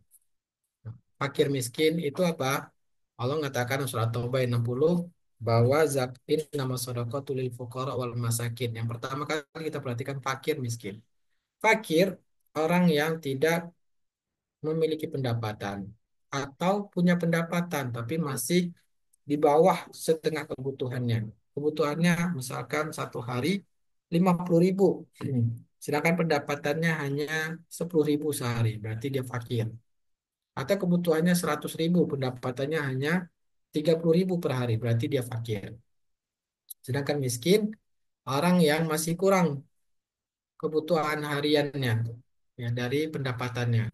Fakir miskin itu apa? Allah mengatakan surat Taubah 60 bahwa zakat nama sedekah lil fuqara wal masakin. Yang pertama kali kita perhatikan fakir miskin. Fakir orang yang tidak memiliki pendapatan atau punya pendapatan tapi masih di bawah setengah kebutuhannya. Kebutuhannya misalkan satu hari 50.000, sedangkan pendapatannya hanya 10.000 sehari, berarti dia fakir. Atau kebutuhannya 100.000, pendapatannya hanya 30.000 per hari, berarti dia fakir. Sedangkan miskin, orang yang masih kurang kebutuhan hariannya ya dari pendapatannya,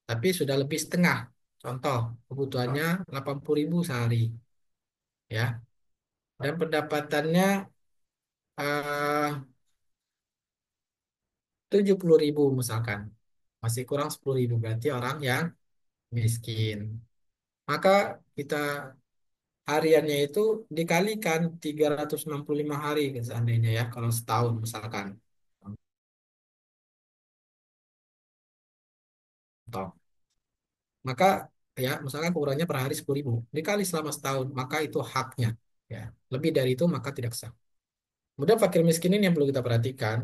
tapi sudah lebih setengah. Contoh, kebutuhannya 80.000 sehari, ya, dan pendapatannya 70.000 misalkan, masih kurang 10.000, berarti orang yang miskin. Maka kita hariannya itu dikalikan 365 hari seandainya ya, kalau setahun misalkan. Contoh. Maka ya misalkan ukurannya per hari 10.000 dikali selama setahun, maka itu haknya. Ya, lebih dari itu maka tidak sah. Kemudian fakir miskin ini yang perlu kita perhatikan,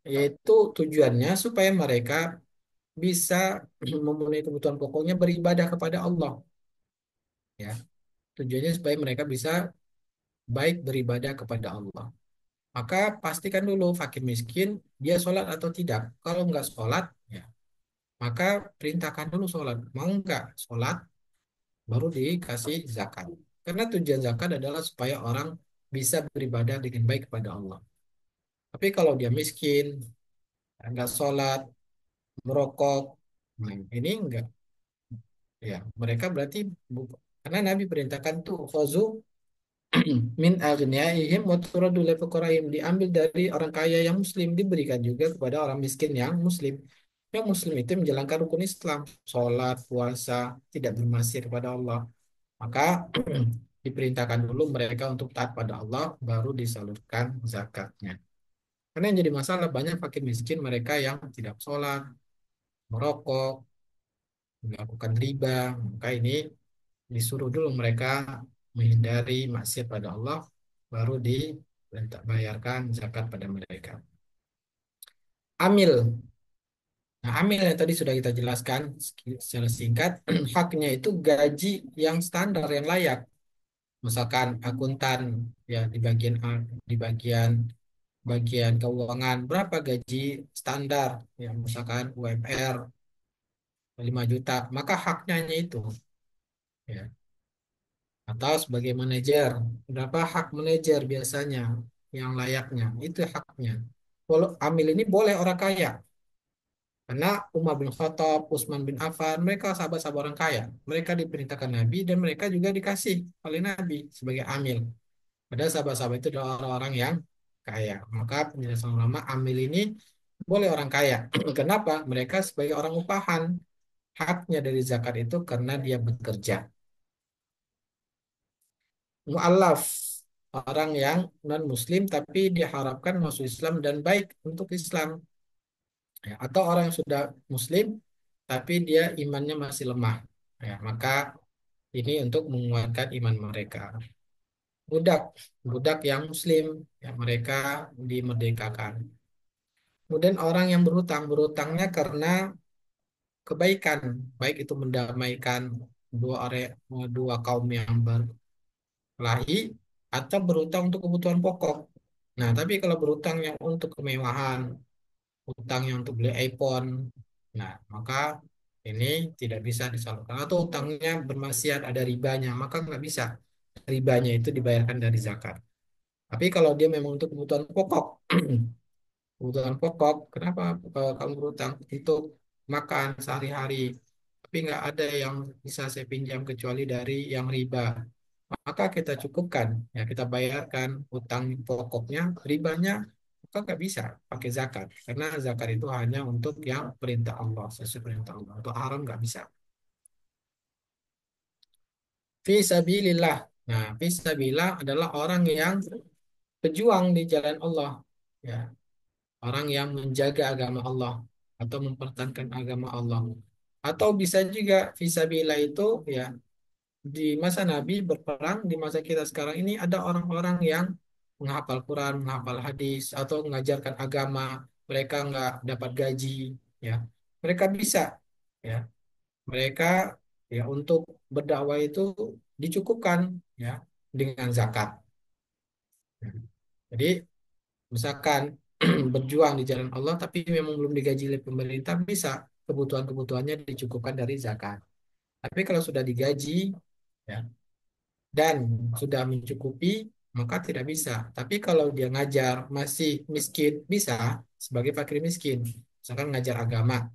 yaitu tujuannya supaya mereka bisa memenuhi kebutuhan pokoknya beribadah kepada Allah. Ya, tujuannya supaya mereka bisa baik beribadah kepada Allah. Maka pastikan dulu fakir miskin dia sholat atau tidak. Kalau nggak sholat, ya maka perintahkan dulu sholat. Mau nggak sholat, baru dikasih zakat. Karena tujuan zakat adalah supaya orang bisa beribadah dengan baik kepada Allah. Tapi kalau dia miskin, nggak sholat, merokok, nah ini enggak. Ya, mereka berarti karena Nabi perintahkan tuh khuzu min aghniyaihim wa turaddu li fuqaraihim, diambil dari orang kaya yang muslim diberikan juga kepada orang miskin yang muslim. Yang muslim itu menjalankan rukun Islam, sholat, puasa, tidak bermaksiat kepada Allah. Maka diperintahkan dulu mereka untuk taat pada Allah, baru disalurkan zakatnya. Karena yang jadi masalah banyak fakir miskin mereka yang tidak sholat, merokok, melakukan riba. Maka ini disuruh dulu mereka menghindari maksiat pada Allah, baru dibayarkan zakat pada mereka. Amil. Nah, amil yang tadi sudah kita jelaskan secara singkat, haknya itu gaji yang standar, yang layak. Misalkan akuntan ya di bagian A, di bagian bagian keuangan berapa gaji standar ya, misalkan UMR 5 juta, maka haknya hanya itu ya. Atau sebagai manajer, berapa hak manajer biasanya yang layaknya, itu haknya. Walau amil ini boleh orang kaya, karena Umar bin Khattab, Utsman bin Affan, mereka sahabat-sahabat orang kaya. Mereka diperintahkan Nabi dan mereka juga dikasih oleh Nabi sebagai amil. Padahal sahabat-sahabat itu adalah orang-orang yang kaya. Maka penjelasan ulama, amil ini boleh orang kaya. Kenapa? Mereka sebagai orang upahan. Haknya dari zakat itu karena dia bekerja. Mu'allaf, orang yang non-muslim tapi diharapkan masuk Islam dan baik untuk Islam. Ya, atau orang yang sudah muslim tapi dia imannya masih lemah. Ya, maka ini untuk menguatkan iman mereka. Budak, budak yang muslim, ya mereka dimerdekakan. Kemudian orang yang berhutang, berhutangnya karena kebaikan, baik itu mendamaikan dua kaum yang berkelahi atau berhutang untuk kebutuhan pokok. Nah, tapi kalau berhutang yang untuk kemewahan, hutang yang untuk beli iPhone, nah maka ini tidak bisa disalurkan. Atau hutangnya bermaksiat, ada ribanya, maka nggak bisa. Ribanya itu dibayarkan dari zakat. Tapi kalau dia memang untuk kebutuhan pokok, kebutuhan pokok, kenapa kamu berhutang? Untuk makan sehari-hari. Tapi nggak ada yang bisa saya pinjam kecuali dari yang riba. Maka kita cukupkan, ya kita bayarkan utang pokoknya, ribanya, maka nggak bisa pakai zakat. Karena zakat itu hanya untuk yang perintah Allah, sesuai perintah Allah. Untuk haram nggak bisa. Fi sabilillah. Nah, fi sabilillah adalah orang yang pejuang di jalan Allah. Ya, orang yang menjaga agama Allah atau mempertahankan agama Allah. Atau bisa juga fisabilillah itu ya di masa Nabi berperang, di masa kita sekarang ini ada orang-orang yang menghafal Quran, menghafal hadis atau mengajarkan agama, mereka nggak dapat gaji, ya. Mereka bisa, ya. Mereka ya untuk berdakwah itu dicukupkan ya dengan zakat. Jadi misalkan berjuang di jalan Allah tapi memang belum digaji oleh pemerintah, bisa kebutuhan-kebutuhannya dicukupkan dari zakat. Tapi kalau sudah digaji ya dan sudah mencukupi, maka tidak bisa. Tapi kalau dia ngajar masih miskin, bisa sebagai fakir miskin. Misalkan ngajar agama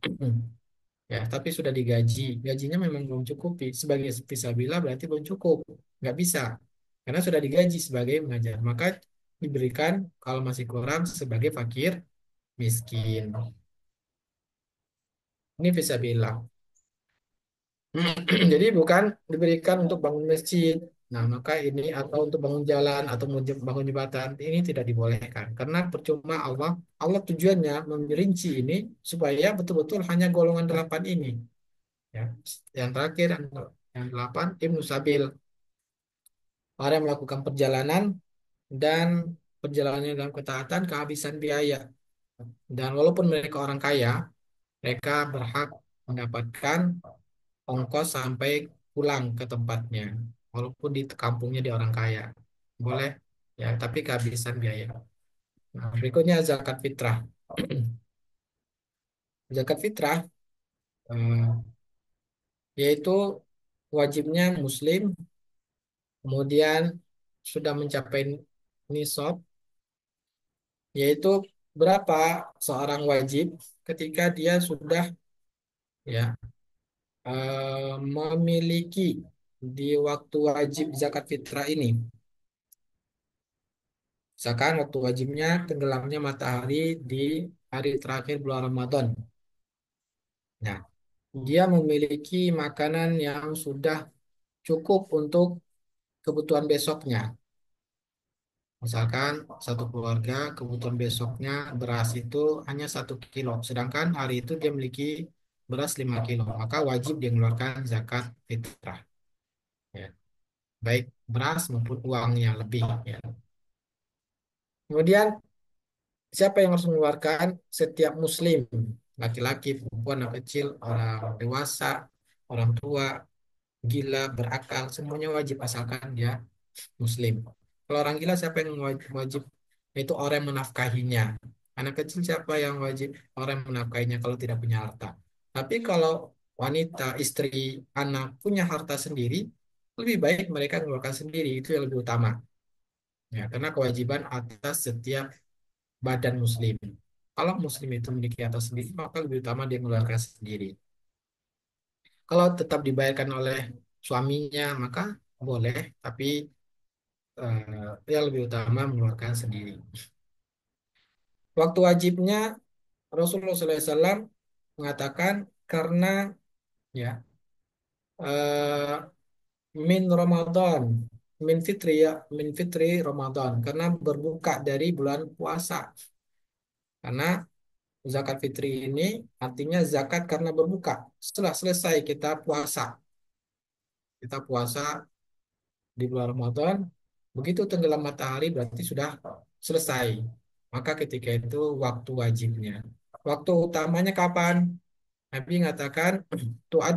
ya, tapi sudah digaji, gajinya memang belum cukupi. Sebagai fisabilillah berarti belum cukup, nggak bisa karena sudah digaji sebagai mengajar. Maka diberikan kalau masih kurang sebagai fakir miskin. Ini fisabilillah. Jadi bukan diberikan untuk bangun masjid. Nah, maka ini atau untuk bangun jalan atau bangun jembatan ini tidak dibolehkan karena percuma Allah tujuannya merinci ini supaya betul-betul hanya golongan delapan ini. Ya, yang terakhir yang delapan Ibnu Sabil, orang yang melakukan perjalanan dan perjalanannya dalam ketaatan kehabisan biaya. Dan walaupun mereka orang kaya, mereka berhak mendapatkan ongkos sampai pulang ke tempatnya, walaupun di kampungnya di orang kaya. Boleh, ya, tapi kehabisan biaya. Nah, berikutnya zakat fitrah. Zakat fitrah yaitu wajibnya muslim, kemudian sudah mencapai nisab, yaitu berapa seorang wajib ketika dia sudah ya memiliki di waktu wajib zakat fitrah ini. Misalkan waktu wajibnya tenggelamnya matahari di hari terakhir bulan Ramadan. Nah, dia memiliki makanan yang sudah cukup untuk kebutuhan besoknya. Misalkan satu keluarga kebutuhan besoknya beras itu hanya 1 kilo, sedangkan hari itu dia memiliki beras 5 kilo, maka wajib dia mengeluarkan zakat fitrah. Ya. Baik beras maupun uangnya lebih. Ya. Kemudian siapa yang harus mengeluarkan? Setiap muslim, laki-laki, perempuan, anak kecil, orang dewasa, orang tua, gila, berakal, semuanya wajib asalkan dia muslim. Kalau orang gila siapa yang wajib? Itu orang yang menafkahinya. Anak kecil siapa yang wajib? Orang yang menafkahinya kalau tidak punya harta. Tapi kalau wanita, istri, anak punya harta sendiri, lebih baik mereka mengeluarkan sendiri. Itu yang lebih utama. Ya, karena kewajiban atas setiap badan muslim. Kalau muslim itu memiliki harta sendiri, maka lebih utama dia mengeluarkan sendiri. Kalau tetap dibayarkan oleh suaminya, maka boleh, tapi yang lebih utama mengeluarkan sendiri. Waktu wajibnya Rasulullah SAW mengatakan karena ya eh, min Ramadan, min fitri Ramadan, karena berbuka dari bulan puasa. Karena zakat fitri ini artinya zakat karena berbuka. Setelah selesai kita puasa di bulan Ramadan, begitu tenggelam matahari berarti sudah selesai. Maka ketika itu waktu wajibnya. Waktu utamanya kapan? Nabi mengatakan tuad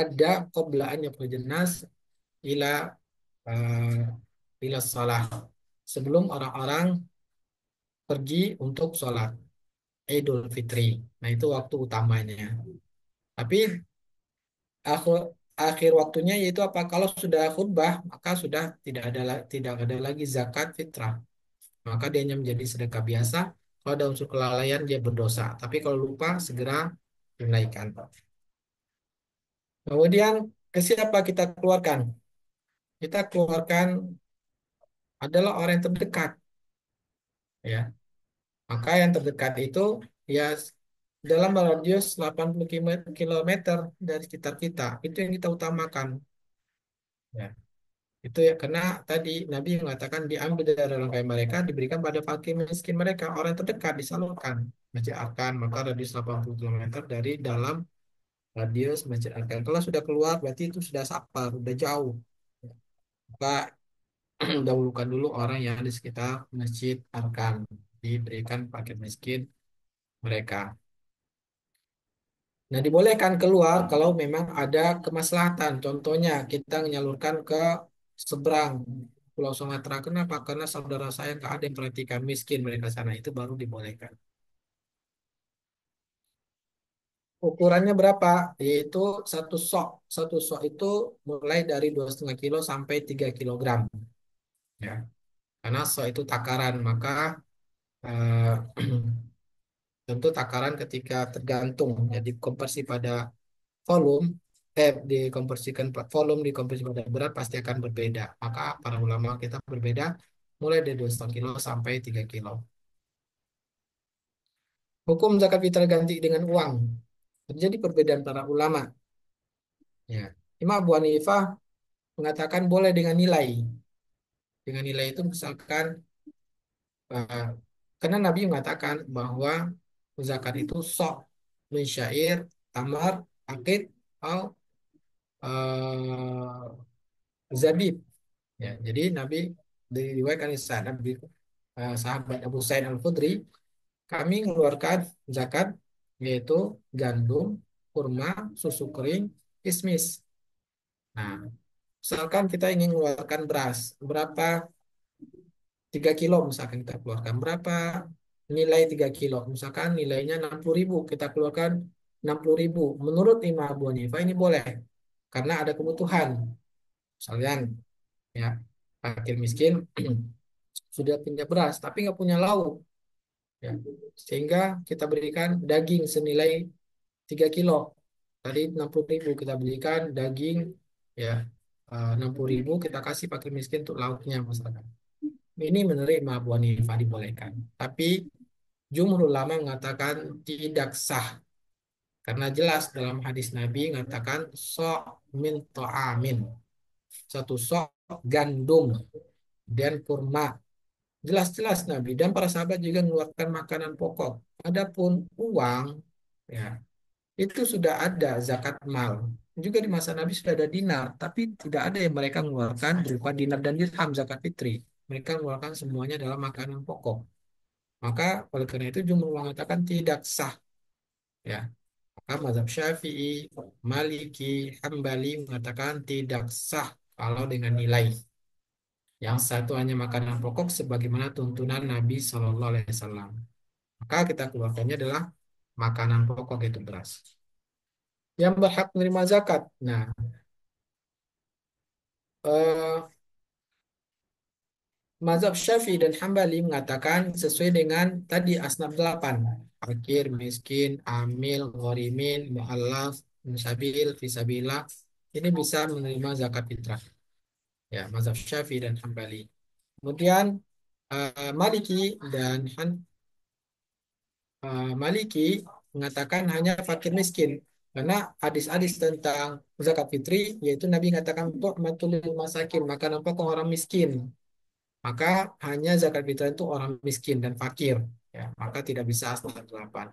ada qabla an nas ila ila salah. Sebelum orang-orang pergi untuk sholat Idul Fitri. Nah, itu waktu utamanya. Tapi akhir akhir waktunya yaitu apa? Kalau sudah khutbah, maka sudah tidak ada lagi zakat fitrah. Maka dia hanya menjadi sedekah biasa. Kalau ada unsur kelalaian dia berdosa. Tapi kalau lupa segera tunaikan. Kemudian ke siapa kita keluarkan? Kita keluarkan adalah orang yang terdekat, ya. Maka yang terdekat itu ya dalam radius 80 kilometer dari sekitar kita. Itu yang kita utamakan. Ya, itu ya karena tadi Nabi mengatakan diambil dari orang kaya mereka diberikan pada fakir miskin mereka, orang terdekat disalurkan. Masjid Arkan maka radius 80 kilometer dari dalam radius Masjid Arkan. Kalau sudah keluar berarti itu sudah sapar, sudah jauh. Maka dahulukan dulu orang yang di sekitar Masjid Arkan diberikan fakir miskin mereka. Nah, dibolehkan keluar kalau memang ada kemaslahatan. Contohnya, kita menyalurkan ke seberang Pulau Sumatera. Kenapa? Karena saudara saya nggak ada yang perhatikan miskin mereka sana. Itu baru dibolehkan. Ukurannya berapa? Yaitu satu sok. Satu sok itu mulai dari 2,5 kilo sampai 3 kilogram. Ya, karena sok itu takaran. Maka eh, tentu takaran ketika tergantung. Jadi konversi pada volume dikonversikan volume dikonversi pada berat pasti akan berbeda. Maka para ulama kita berbeda mulai dari 2,5 kilo sampai 3 kilo. Hukum zakat fitrah ganti dengan uang. Terjadi perbedaan para ulama. Ya. Imam Abu Hanifah mengatakan boleh dengan nilai. Dengan nilai itu misalkan eh, karena Nabi mengatakan bahwa zakat itu sok min syair, tamar, akid, atau zabib. Ya, jadi Nabi diriwayatkan dari Nabi sahabat Abu Sa'id Al-Khudri, kami mengeluarkan zakat yaitu gandum, kurma, susu kering, kismis. Nah, misalkan kita ingin mengeluarkan beras, berapa 3 kilo misalkan kita keluarkan berapa nilai 3 kilo, misalkan nilainya 60.000, kita keluarkan 60.000. Menurut Imam Abu Hanifah ini boleh karena ada kebutuhan. Misalnya ya fakir miskin sudah punya beras tapi nggak punya lauk, ya, sehingga kita berikan daging senilai 3 kilo. Tadi 60.000 kita belikan daging, ya, 60.000 kita kasih fakir miskin untuk lauknya misalkan. Ini menurut Imam Abu Hanifah dibolehkan, tapi jumhur ulama mengatakan tidak sah karena jelas dalam hadis Nabi mengatakan sok min to'amin, satu sok gandum dan kurma. Jelas-jelas Nabi dan para sahabat juga mengeluarkan makanan pokok. Adapun uang, ya, itu sudah ada zakat mal. Juga di masa Nabi sudah ada dinar, tapi tidak ada yang mereka mengeluarkan berupa dinar dan dirham zakat fitri. Mereka mengeluarkan semuanya dalam makanan pokok. Maka oleh karena itu jumhur mengatakan tidak sah. Ya, maka mazhab Syafi'i, Maliki, Hambali mengatakan tidak sah kalau dengan nilai. Yang satu hanya makanan pokok sebagaimana tuntunan Nabi Shallallahu Alaihi Wasallam. Maka kita keluarkannya adalah makanan pokok itu beras. Yang berhak menerima zakat. Nah, eh, mazhab Syafi'i dan Hambali mengatakan sesuai dengan tadi asnaf 8. Fakir, miskin, amil, ghorimin, mu'allaf, musabil, fisabilillah. Ini bisa menerima zakat fitrah. ya mazhab Syafi'i dan Hambali. Kemudian Maliki dan Maliki mengatakan hanya fakir miskin karena hadis-hadis tentang zakat fitri yaitu Nabi mengatakan untuk matulil masakin makan apa ke orang miskin, maka hanya zakat fitrah itu orang miskin dan fakir, ya maka tidak bisa asal delapan.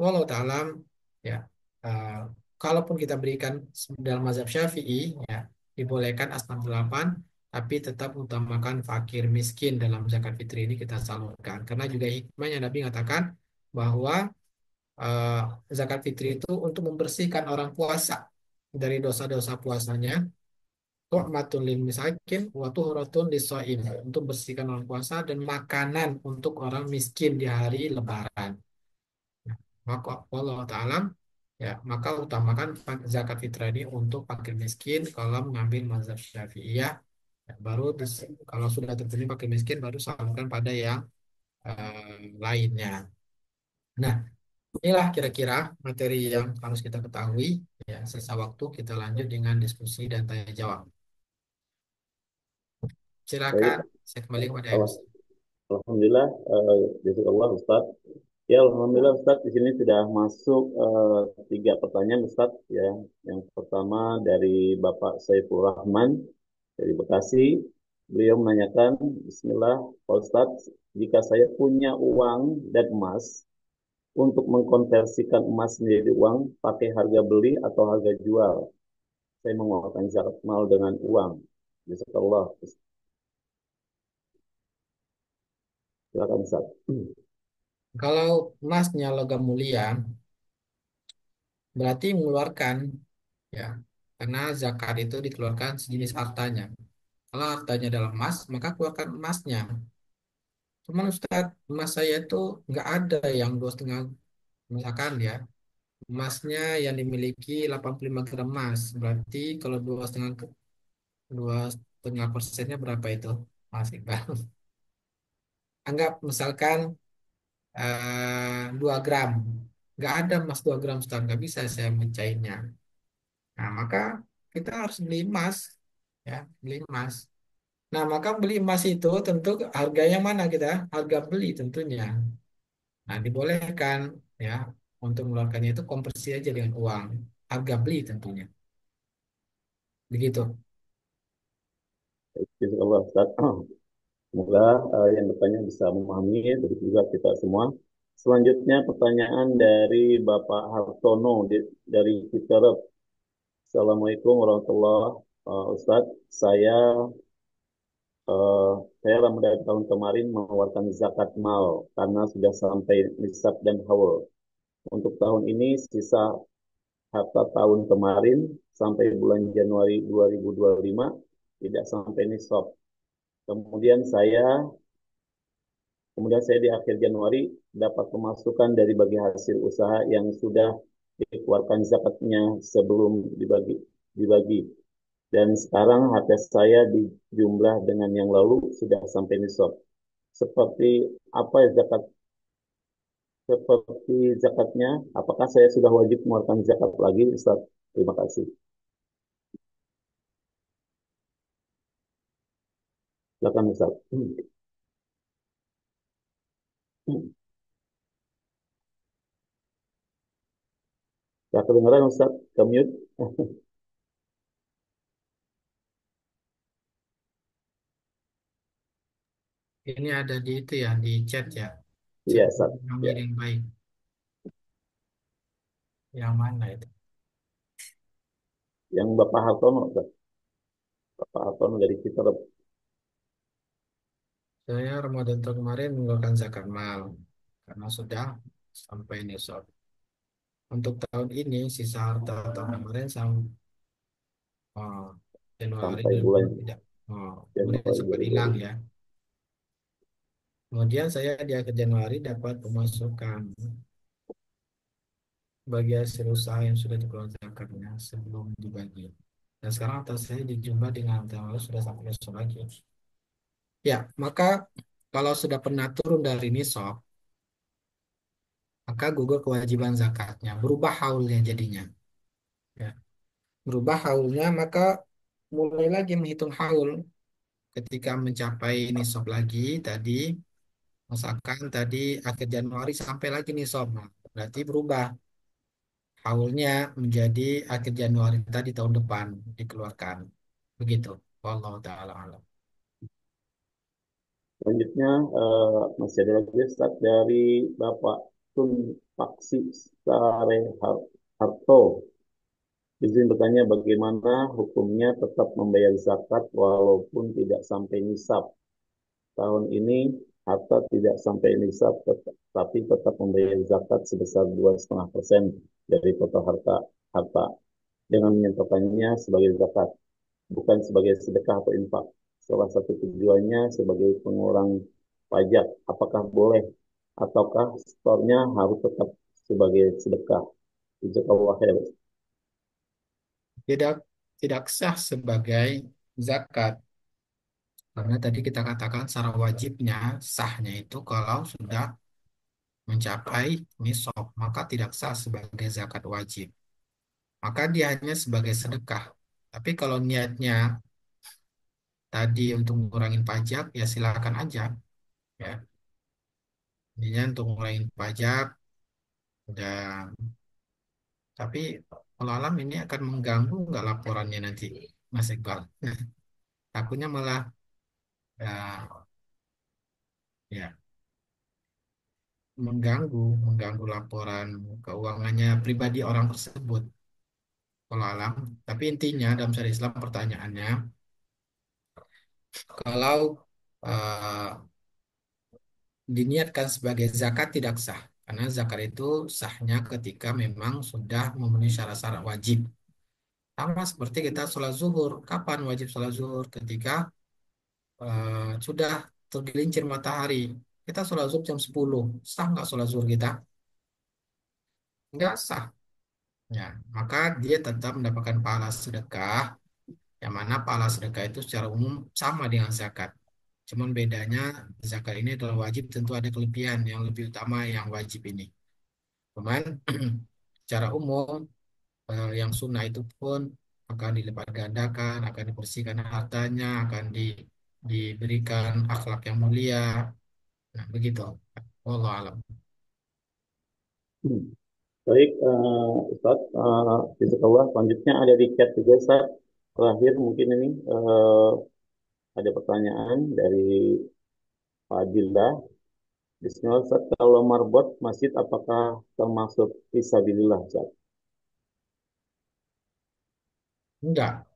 Walau ta'alam, ya eh, kalaupun kita berikan dalam mazhab Syafi'i, ya dibolehkan asal delapan, tapi tetap utamakan fakir miskin dalam zakat fitri ini kita salurkan karena juga hikmahnya Nabi mengatakan bahwa eh, zakat fitri itu untuk membersihkan orang puasa dari dosa-dosa puasanya. Tuhmatun lil misakin wa tuhratun lis-shaim, untuk bersihkan orang puasa dan makanan untuk orang miskin di hari Lebaran. Maka Allah Ta'ala, ya maka utamakan zakat fitrah ini untuk fakir miskin kalau mengambil mazhab Syafi'iyah. Ya, baru kalau sudah terpenuhi fakir miskin baru salurkan pada yang lainnya. Nah, inilah kira-kira materi yang harus kita ketahui. Ya, sisa waktu kita lanjut dengan diskusi dan tanya jawab. Baik, Silakan, saya kembali kepada MC. Allah- Alhamdulillah, jazakallah Ustaz. Ya, Alhamdulillah Ustaz, di sini sudah masuk tiga pertanyaan Ustaz ya. Yang pertama dari Bapak Saiful Rahman dari Bekasi. Beliau menanyakan, Bismillah, Pak Ustaz, jika saya punya uang dan emas, untuk mengkonversikan emas menjadi uang, pakai harga beli atau harga jual? Saya mengeluarkan zakat mal dengan uang. Jazakallah. Silakan Ustaz. Kalau emasnya logam mulia, berarti mengeluarkan, ya, karena zakat itu dikeluarkan sejenis hartanya. Kalau hartanya adalah emas, maka keluarkan emasnya. Cuman Ustadz, emas saya itu nggak ada yang 2,5, misalkan ya, emasnya yang dimiliki 85 gram emas. Berarti kalau 2,5% berapa itu? Mas Iqbal. Anggap misalkan 2 gram. Nggak ada emas 2 gram, Ustaz. Nggak bisa saya mencairnya. Nah, maka kita harus beli emas, ya, beli emas. Nah, maka beli emas itu tentu harganya mana kita? Harga beli tentunya. Nah, dibolehkan, ya, untuk mengeluarkannya itu konversi aja dengan uang. Harga beli tentunya. Begitu. Jazakallah Ustaz. Semoga yang bertanya bisa memahami, begitu juga kita semua. Selanjutnya pertanyaan dari Bapak Hartono dari Citerep. Assalamualaikum warahmatullahi wabarakatuh. Ustadz, eh, saya Ramadan tahun kemarin mengeluarkan zakat mal karena sudah sampai nisab dan haul. Untuk tahun ini sisa harta tahun kemarin sampai bulan Januari 2025 tidak sampai nisab. Kemudian saya Kemudian saya di akhir Januari dapat pemasukan dari bagi hasil usaha yang sudah dikeluarkan zakatnya sebelum dibagi. Dan sekarang harta saya dijumlah dengan yang lalu sudah sampai nisab. Seperti apa zakat seperti zakatnya? Apakah saya sudah wajib mengeluarkan zakat lagi, Ustaz? Terima kasih. Silakan Ustaz. Ya kedengaran Ustaz, ke-mute. Ini ada di itu ya, di chat ya. Chat Iya, Ustaz. kami Ya. yang baik. Yang mana itu? Yang Bapak Hartono, Ustaz. Bapak Hartono dari Citerep. Saya Ramadan tahun kemarin mengeluarkan zakat mal karena sudah sampai nisab. Untuk tahun ini sisa harta tahun kemarin sampai Januari Sampai dan bulan tidak, kemudian Januari sempat hilang 2020. ya. Kemudian saya di akhir Januari dapat pemasukan bagi hasil usaha yang sudah dikeluarkan zakatnya sebelum dibagi. Dan sekarang harta saya dijumlah dengan harta yang lalu sudah sampai nisab lagi. Ya, maka kalau sudah pernah turun dari nisab, maka gugur kewajiban zakatnya, berubah haulnya jadinya. Ya, berubah haulnya, maka mulai lagi menghitung haul. ketika mencapai nisab lagi tadi, misalkan tadi akhir Januari sampai lagi nisab, nah, berarti berubah haulnya menjadi akhir Januari tadi tahun depan dikeluarkan. Begitu. Wallahu taala alam. Selanjutnya masih ada lagi Ustaz dari Bapak Tun Paksi Sare Harto. Izin bertanya bagaimana hukumnya tetap membayar zakat walaupun tidak sampai nisab. Tahun ini harta tidak sampai nisab, tapi tetap membayar zakat sebesar 2,5% dari total harta dengan menyatakannya sebagai zakat, bukan sebagai sedekah atau infak. Salah satu tujuannya sebagai pengurang pajak. Apakah boleh ataukah setornya harus tetap sebagai sedekah? Jazakallah khair. Tidak tidak sah sebagai zakat karena tadi kita katakan secara wajibnya sahnya itu kalau sudah mencapai nisab maka tidak sah sebagai zakat wajib. Maka dia hanya sebagai sedekah. Tapi kalau niatnya tadi untuk ngurangin pajak ya silakan aja ya. Niatnya untuk ngurangin pajak dan tapi kalau alam ini akan mengganggu nggak laporannya nanti Mas Iqbal. Takutnya malah ya, ya mengganggu laporan keuangannya pribadi orang tersebut. Kalau alam. Tapi intinya dalam syariat Islam pertanyaannya, kalau eh, diniatkan sebagai zakat tidak sah. Karena zakat itu sahnya ketika memang sudah memenuhi syarat-syarat wajib. Sama seperti kita sholat zuhur. Kapan wajib sholat zuhur? Ketika sudah tergelincir matahari. Kita sholat zuhur jam 10. Sah nggak sholat zuhur kita? Nggak sah. Ya, maka dia tetap mendapatkan pahala sedekah, yang mana pahala sedekah itu secara umum sama dengan zakat. Cuman bedanya zakat ini adalah wajib, tentu ada kelebihan yang lebih utama yang wajib ini. Cuman secara umum yang sunnah itu pun akan dilipat gandakan, akan dibersihkan hartanya, akan diberikan akhlak yang mulia. Nah, begitu. Wallahu alam. Hmm. Baik, Ustaz, jazakallah. Selanjutnya ada di chat juga, Ustaz. Terakhir mungkin ini ada pertanyaan dari Fadillah. Bismillah, Ustaz. Kalau marbot masjid apakah termasuk fisabilillah, Ustaz? Enggak.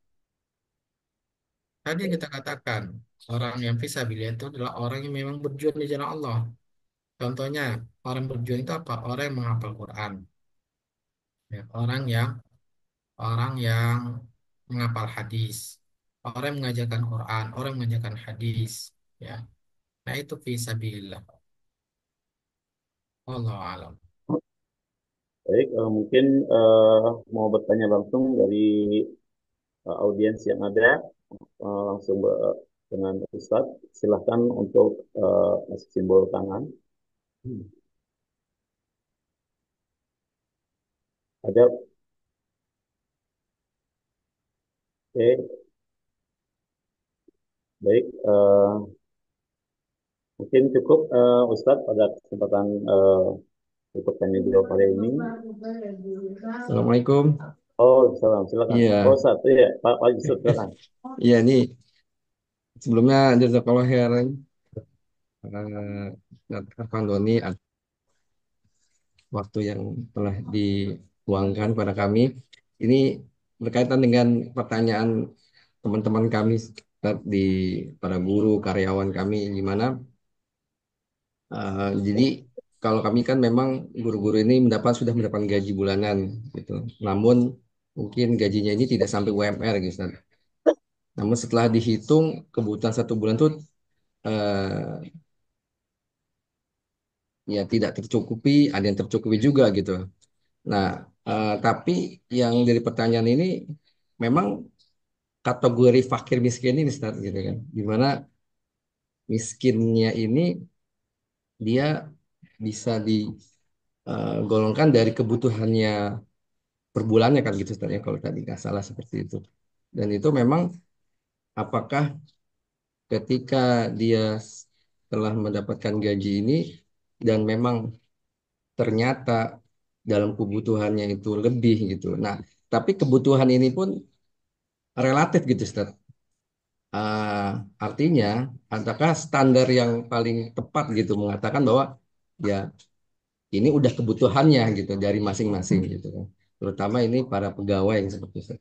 Tadi kita katakan orang yang fisabilillah itu adalah orang yang memang berjuang di jalan Allah. Contohnya, orang berjuang itu apa? Orang yang menghafal Quran, ya, orang yang menghafal hadis, orang yang mengajarkan Quran, orang yang mengajarkan hadis, ya. Nah, itu fisabilillah. Allah alam. Baik, mungkin mau bertanya langsung dari audiens yang ada, langsung dengan Ustaz. Silahkan untuk kasih simbol tangan. Hmm. Ada, oke, baik. Mungkin cukup Ustadz pada kesempatan untuk tanya jawab hari ini. Assalamualaikum. Oh, salam, silakan. Oh, Iya, satu ya, Pak Yusuf, silakan. iya nih sebelumnya jazakallah khairan Kak Doni atas waktu yang telah diluangkan pada kami. Ini berkaitan dengan pertanyaan teman-teman kami di para guru karyawan kami gimana. Jadi kalau kami kan memang guru-guru ini sudah mendapat gaji bulanan gitu. Namun mungkin gajinya ini tidak sampai UMR gitu, Ustaz. Namun setelah dihitung kebutuhan satu bulan tuh eh, ya tidak tercukupi, ada yang tercukupi juga gitu. Nah, tapi yang dari pertanyaan ini memang kategori fakir miskin ini Ustaz, gitu kan. Di mana miskinnya ini dia bisa digolongkan dari kebutuhannya per bulannya kan gitu Ustaz ya kalau tadi nggak salah seperti itu. Dan itu memang apakah ketika dia telah mendapatkan gaji ini dan memang ternyata dalam kebutuhannya itu lebih gitu. Nah, tapi kebutuhan ini pun relatif gitu, Ustaz. Artinya, adakah standar yang paling tepat gitu mengatakan bahwa ya ini udah kebutuhannya gitu dari masing-masing gitu kan. Terutama ini para pegawai yang seperti itu.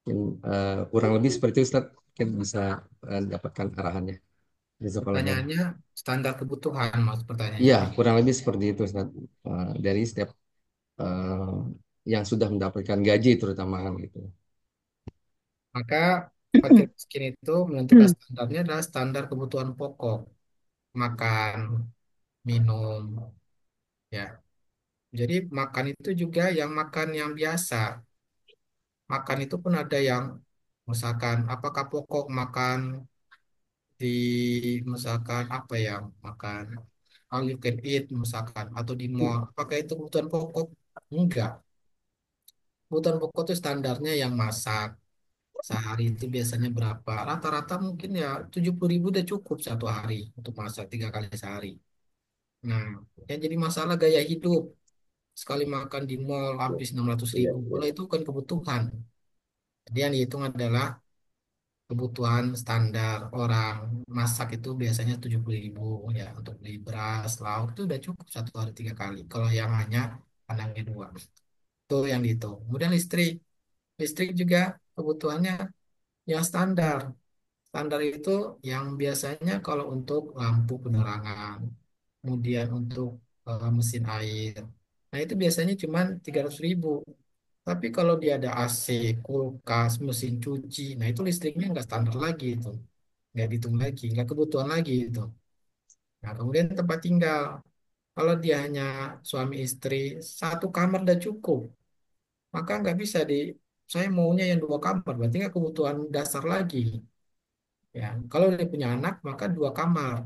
Mungkin, kurang lebih seperti itu, Ustaz. Mungkin bisa dapatkan arahannya. Jazakallah khair. Pertanyaannya standar kebutuhan, mas Iya, pertanyaannya. kurang lebih seperti itu, Ustaz. Dari setiap eh, yang sudah mendapatkan gaji terutama kan gitu. Maka fakir miskin itu menentukan standarnya adalah standar kebutuhan pokok, makan, minum, ya. Jadi makan itu juga yang makan yang biasa. Makan itu pun ada yang misalkan apakah pokok makan di misalkan apa ya makan all you can eat misalkan atau di mall apakah itu kebutuhan pokok? Enggak. Kebutuhan pokok itu standarnya yang masak sehari itu biasanya berapa? Rata-rata mungkin ya 70.000 udah cukup satu hari untuk masak 3 kali sehari. Nah, yang jadi masalah gaya hidup. Sekali makan di mall habis enam ratus Iya, ribu. iya, Kalau itu kan kebutuhan. Jadi yang dihitung adalah kebutuhan standar orang masak itu biasanya 70.000 ya untuk beli beras, lauk itu udah cukup satu hari 3 kali. Kalau yang hanya pandangnya dua itu yang dihitung. Kemudian listrik, listrik juga kebutuhannya yang standar. Standar itu yang biasanya kalau untuk lampu penerangan, kemudian untuk mesin air. Nah itu biasanya cuma 300.000. Tapi kalau dia ada AC, kulkas, mesin cuci, nah itu listriknya nggak standar lagi itu, nggak dihitung lagi, nggak kebutuhan lagi itu. Nah kemudian tempat tinggal, kalau dia hanya suami istri, satu kamar udah cukup, maka nggak bisa saya maunya yang 2 kamar, berarti nggak kebutuhan dasar lagi. Ya, kalau dia punya anak, maka 2 kamar.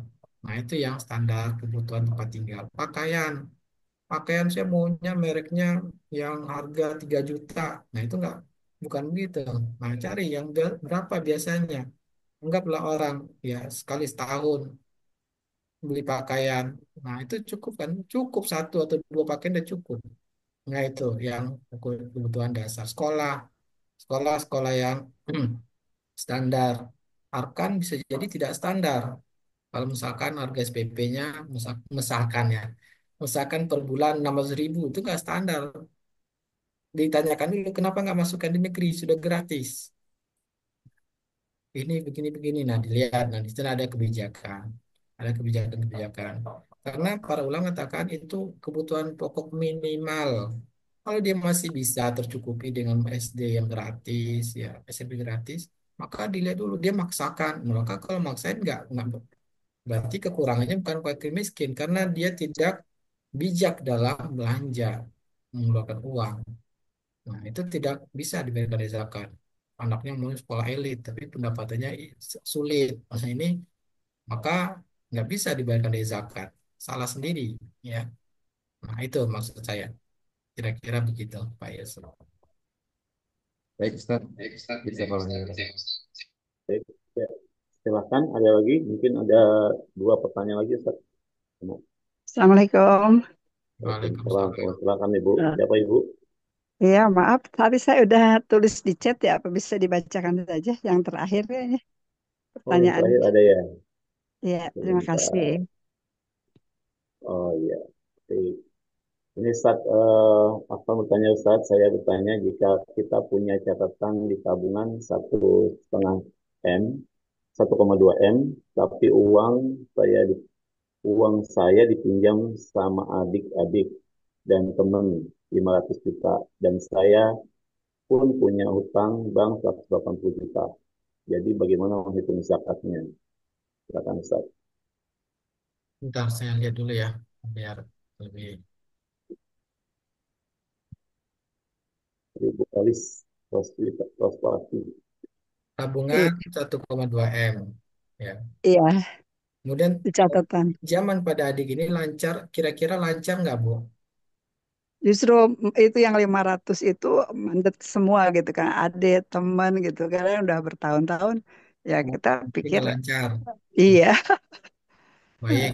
Nah itu yang standar kebutuhan tempat tinggal. Pakaian, pakaian saya maunya mereknya yang harga 3 juta. Nah, itu enggak bukan begitu. Nah, cari yang berapa biasanya. Anggaplah orang ya sekali setahun beli pakaian. Nah, itu cukup kan? Cukup satu atau dua pakaian udah cukup. Nah, itu yang kebutuhan dasar. Sekolah yang standar. Arkan bisa jadi tidak standar. Kalau misalkan harga SPP-nya, misalkan ya, misalkan per bulan 600.000 itu nggak standar. Ditanyakan dulu kenapa nggak masukkan di negeri sudah gratis. Ini begini-begini. Nah dilihat, nah di sana ada kebijakan-kebijakan. Karena para ulama katakan itu kebutuhan pokok minimal. Kalau dia masih bisa tercukupi dengan SD yang gratis, ya SMP gratis, maka dilihat dulu dia maksakan. Maka kalau maksain nggak berarti kekurangannya bukan fakir miskin karena dia tidak bijak dalam belanja mengeluarkan uang. Nah, itu tidak bisa diberikan dari zakat. Anaknya mau sekolah elit, tapi pendapatannya sulit. Nah, ini maka nggak bisa dibayarkan dari zakat. Salah sendiri, ya. Nah, itu maksud saya. Kira-kira begitu, Pak Yusuf. Baik, Ustaz. Jazakallah khair. baik. Ya, silakan ada lagi, mungkin ada 2 pertanyaan lagi, Ustaz. Assalamualaikum. Waalaikumsalam. Waalaikumsalam. Silakan Ibu. Eh, Siapa Ibu? Iya, maaf, tadi saya udah tulis di chat ya, apa bisa dibacakan saja yang terakhir ya Oh, yang terakhir pertanyaannya. ada ya. Iya, terima kasih. Sebentar. Oh iya. Baik. Ini Ustaz, apa bertanya Ustaz? Saya bertanya jika kita punya catatan di tabungan 1,5 M, 1,2 M, tapi uang saya dipinjam sama adik-adik dan teman 500 juta, dan saya pun punya hutang bank 180 juta. Jadi bagaimana menghitung zakatnya? Silakan Ustaz. Bentar, saya lihat dulu ya, biar lebih. Ibu Kalis Roswati. I- Tabungan 1,2 M. Ya. Iya, Kemudian di catatan. zaman pada adik ini lancar, kira-kira lancar nggak, Bu? Justru itu yang 500 itu mandat semua gitu kan, adik, teman gitu, karena udah bertahun-tahun. Ya kita Berarti pikir nggak lancar. iya. Baik.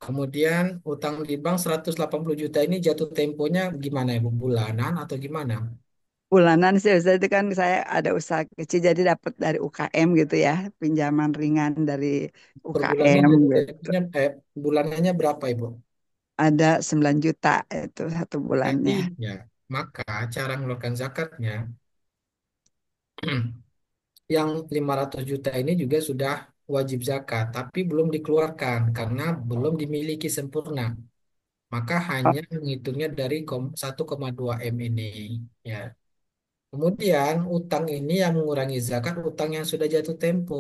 Kemudian utang di bank 180 juta ini jatuh temponya gimana ya, Bu? Bulanan atau gimana? Bulanan sih Ustaz, itu kan saya ada usaha kecil jadi dapat dari UKM gitu ya, pinjaman ringan dari Per bulannya UKM jatuh gitu. temponya, bulanannya berapa, Ibu? Ada 9 juta itu satu Berarti bulannya. ya, maka cara mengeluarkan zakatnya yang 500 juta ini juga sudah wajib zakat, tapi belum dikeluarkan karena belum dimiliki sempurna. Maka Oh, hanya menghitungnya dari 1,2 M ini. Ya. Kemudian utang ini yang mengurangi zakat utang yang sudah jatuh tempo.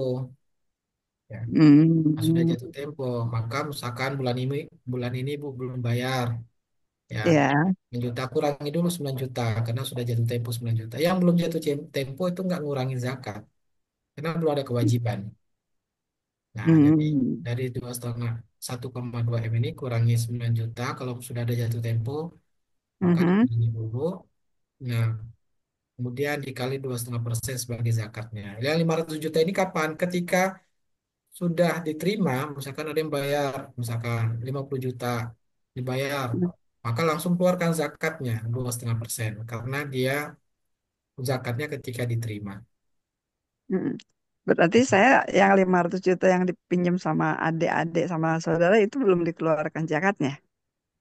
Ya. Nah, sudah hmm, jatuh tempo, maka misalkan bulan ini Bu belum bayar, ya ya, 9 juta kurangi dulu 9 juta karena sudah jatuh tempo 9 juta. Yang belum jatuh tempo itu nggak ngurangin zakat karena belum ada kewajiban. Nah, jadi hmm, dari 1,2 M ini kurangi 9 juta kalau sudah ada jatuh tempo, maka mhm, dikurangi dulu. Nah, kemudian dikali 2,5% sebagai zakatnya. Yang 500 juta ini kapan? Ketika sudah diterima, misalkan ada yang bayar, misalkan 50 juta dibayar, maka langsung keluarkan zakatnya 2,5% karena dia zakatnya ketika diterima. hmm. Berarti saya yang 500 juta yang dipinjam sama adik-adik sama saudara itu belum dikeluarkan zakatnya.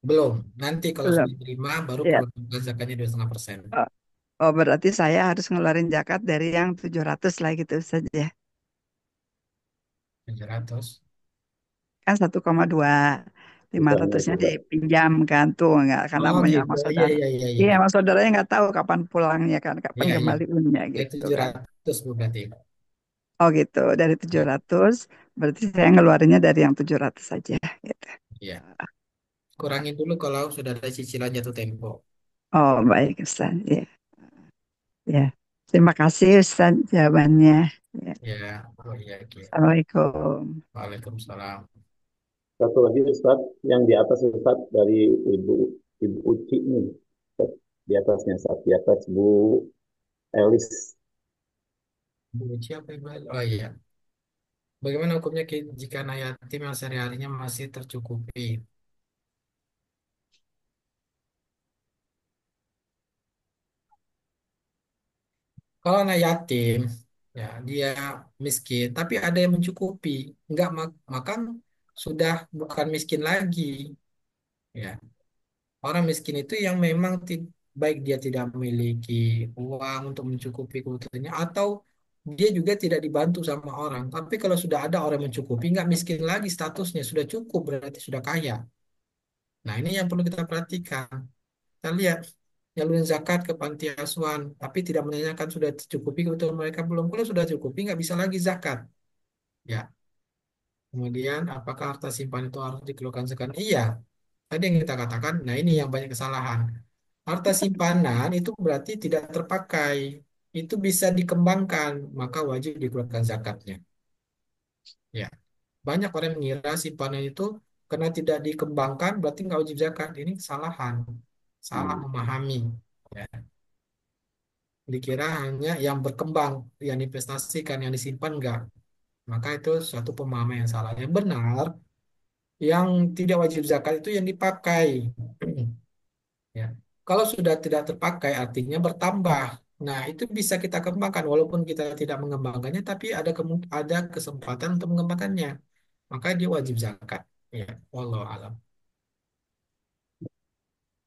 Belum, nanti kalau sudah Belum. diterima baru Ya. keluarkan zakatnya 2,5%. Oh, oh, berarti saya harus ngeluarin zakat dari yang 700 lah gitu saja. 700. Kan 1,2, lima Bukan ratusnya juga. dipinjam kan tuh nggak, karena Oh namanya gitu, sama iya saudara. iya iya Iya, iya. sama saudaranya nggak tahu kapan pulangnya kan, kapan Iya iya. kembaliinnya Dari gitu tujuh kan. ratus Bu berarti. Oh gitu, dari Ya, 700 berarti saya ngeluarinnya dari yang 700 saja gitu. iya. Kurangin dulu kalau sudah ada cicilan jatuh tempo. Oh baik Ustaz, ya, ya. Terima kasih Ustaz jawabannya. Ya. Ya, oh iya, oke. Assalamualaikum. Waalaikumsalam. Satu lagi Ustaz, yang di atas Ustaz dari Ibu Ibu Uci nih. Ustaz. Di atasnya Ustaz, di atas Bu Elis. Bu siapa Ibu? Oh iya. Bagaimana hukumnya jika anak yatim yang sehari-harinya masih tercukupi? Kalau anak yatim, ya dia miskin, tapi ada yang mencukupi, enggak makan sudah bukan miskin lagi. Ya, orang miskin itu yang memang baik dia tidak memiliki uang untuk mencukupi kebutuhannya, atau dia juga tidak dibantu sama orang. Tapi kalau sudah ada orang yang mencukupi, enggak miskin lagi statusnya, sudah cukup berarti sudah kaya. Nah, ini yang perlu kita perhatikan. Kita lihat nyalurin zakat ke panti asuhan, tapi tidak menanyakan sudah tercukupi kebutuhan mereka belum. Kalau sudah cukupi, nggak bisa lagi zakat. Ya, kemudian apakah harta simpan itu harus dikeluarkan sekarang? Iya, tadi yang kita katakan. Nah, ini yang banyak kesalahan. Harta simpanan itu berarti tidak terpakai. Itu bisa dikembangkan, maka wajib dikeluarkan zakatnya. Ya, banyak orang yang mengira simpanan itu karena tidak dikembangkan berarti nggak wajib zakat. Ini kesalahan, salah Hmm. memahami. Ya. Dikira hanya yang berkembang, yang diinvestasikan, yang disimpan enggak. Maka itu suatu pemahaman yang salah. Yang benar, yang tidak wajib zakat itu yang dipakai. Ya. Kalau sudah tidak terpakai, artinya bertambah. Nah, itu bisa kita kembangkan, walaupun kita tidak mengembangkannya, tapi ada kesempatan untuk mengembangkannya. Maka dia wajib zakat. Ya, wallahu alam.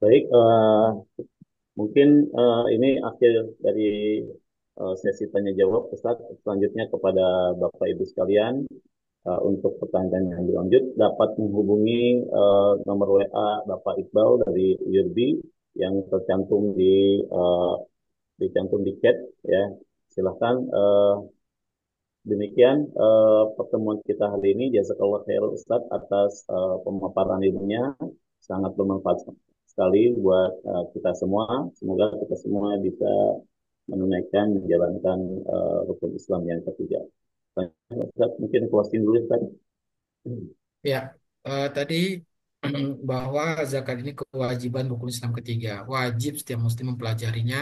Baik, mungkin ini akhir dari sesi tanya jawab Ustaz. Selanjutnya kepada Bapak Ibu sekalian, untuk pertanyaan yang berlanjut dapat menghubungi nomor WA Bapak Iqbal dari Yurbi yang tercantum di chat ya. Silahkan. Demikian pertemuan kita hari ini. Jazakallah khair Ustaz atas pemaparan ilmunya. Sangat bermanfaat sekali buat kita semua. Semoga kita semua bisa menunaikan, menjalankan rukun Islam yang ketiga. Ustaz, mungkin closing dulu Ustaz. Ya, tadi bahwa zakat ini kewajiban rukun Islam ketiga. Wajib setiap muslim mempelajarinya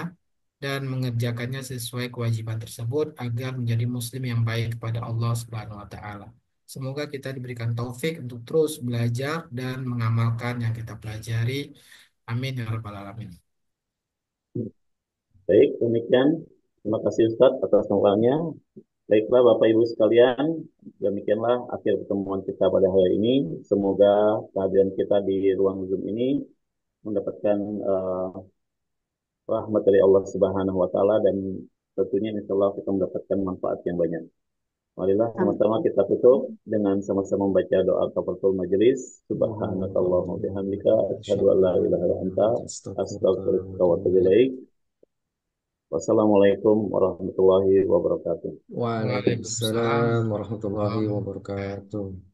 dan mengerjakannya sesuai kewajiban tersebut agar menjadi muslim yang baik kepada Allah Subhanahu wa taala. Semoga kita diberikan taufik untuk terus belajar dan mengamalkan yang kita pelajari. Amin ya rabbal alamin. Baik, demikian. Terima kasih Ustadz atas pengulangannya. Baiklah Bapak Ibu sekalian, demikianlah akhir pertemuan kita pada hari ini. Semoga kehadiran kita di ruang Zoom ini mendapatkan rahmat dari Allah Subhanahu wa taala dan tentunya insya Allah kita mendapatkan manfaat yang banyak. Marilah sama-sama Amin. kita tutup dengan sama-sama membaca doa kafaratul majelis. Subhanakallahumma bihamdika asyhadu an la ilaha illa anta astaghfiruka wa atubu ilaik. Wassalamualaikum warahmatullahi wabarakatuh. Waalaikumsalam Waalaikumsalam warahmatullahi warahmatullahi wabarakatuh. wabarakatuh.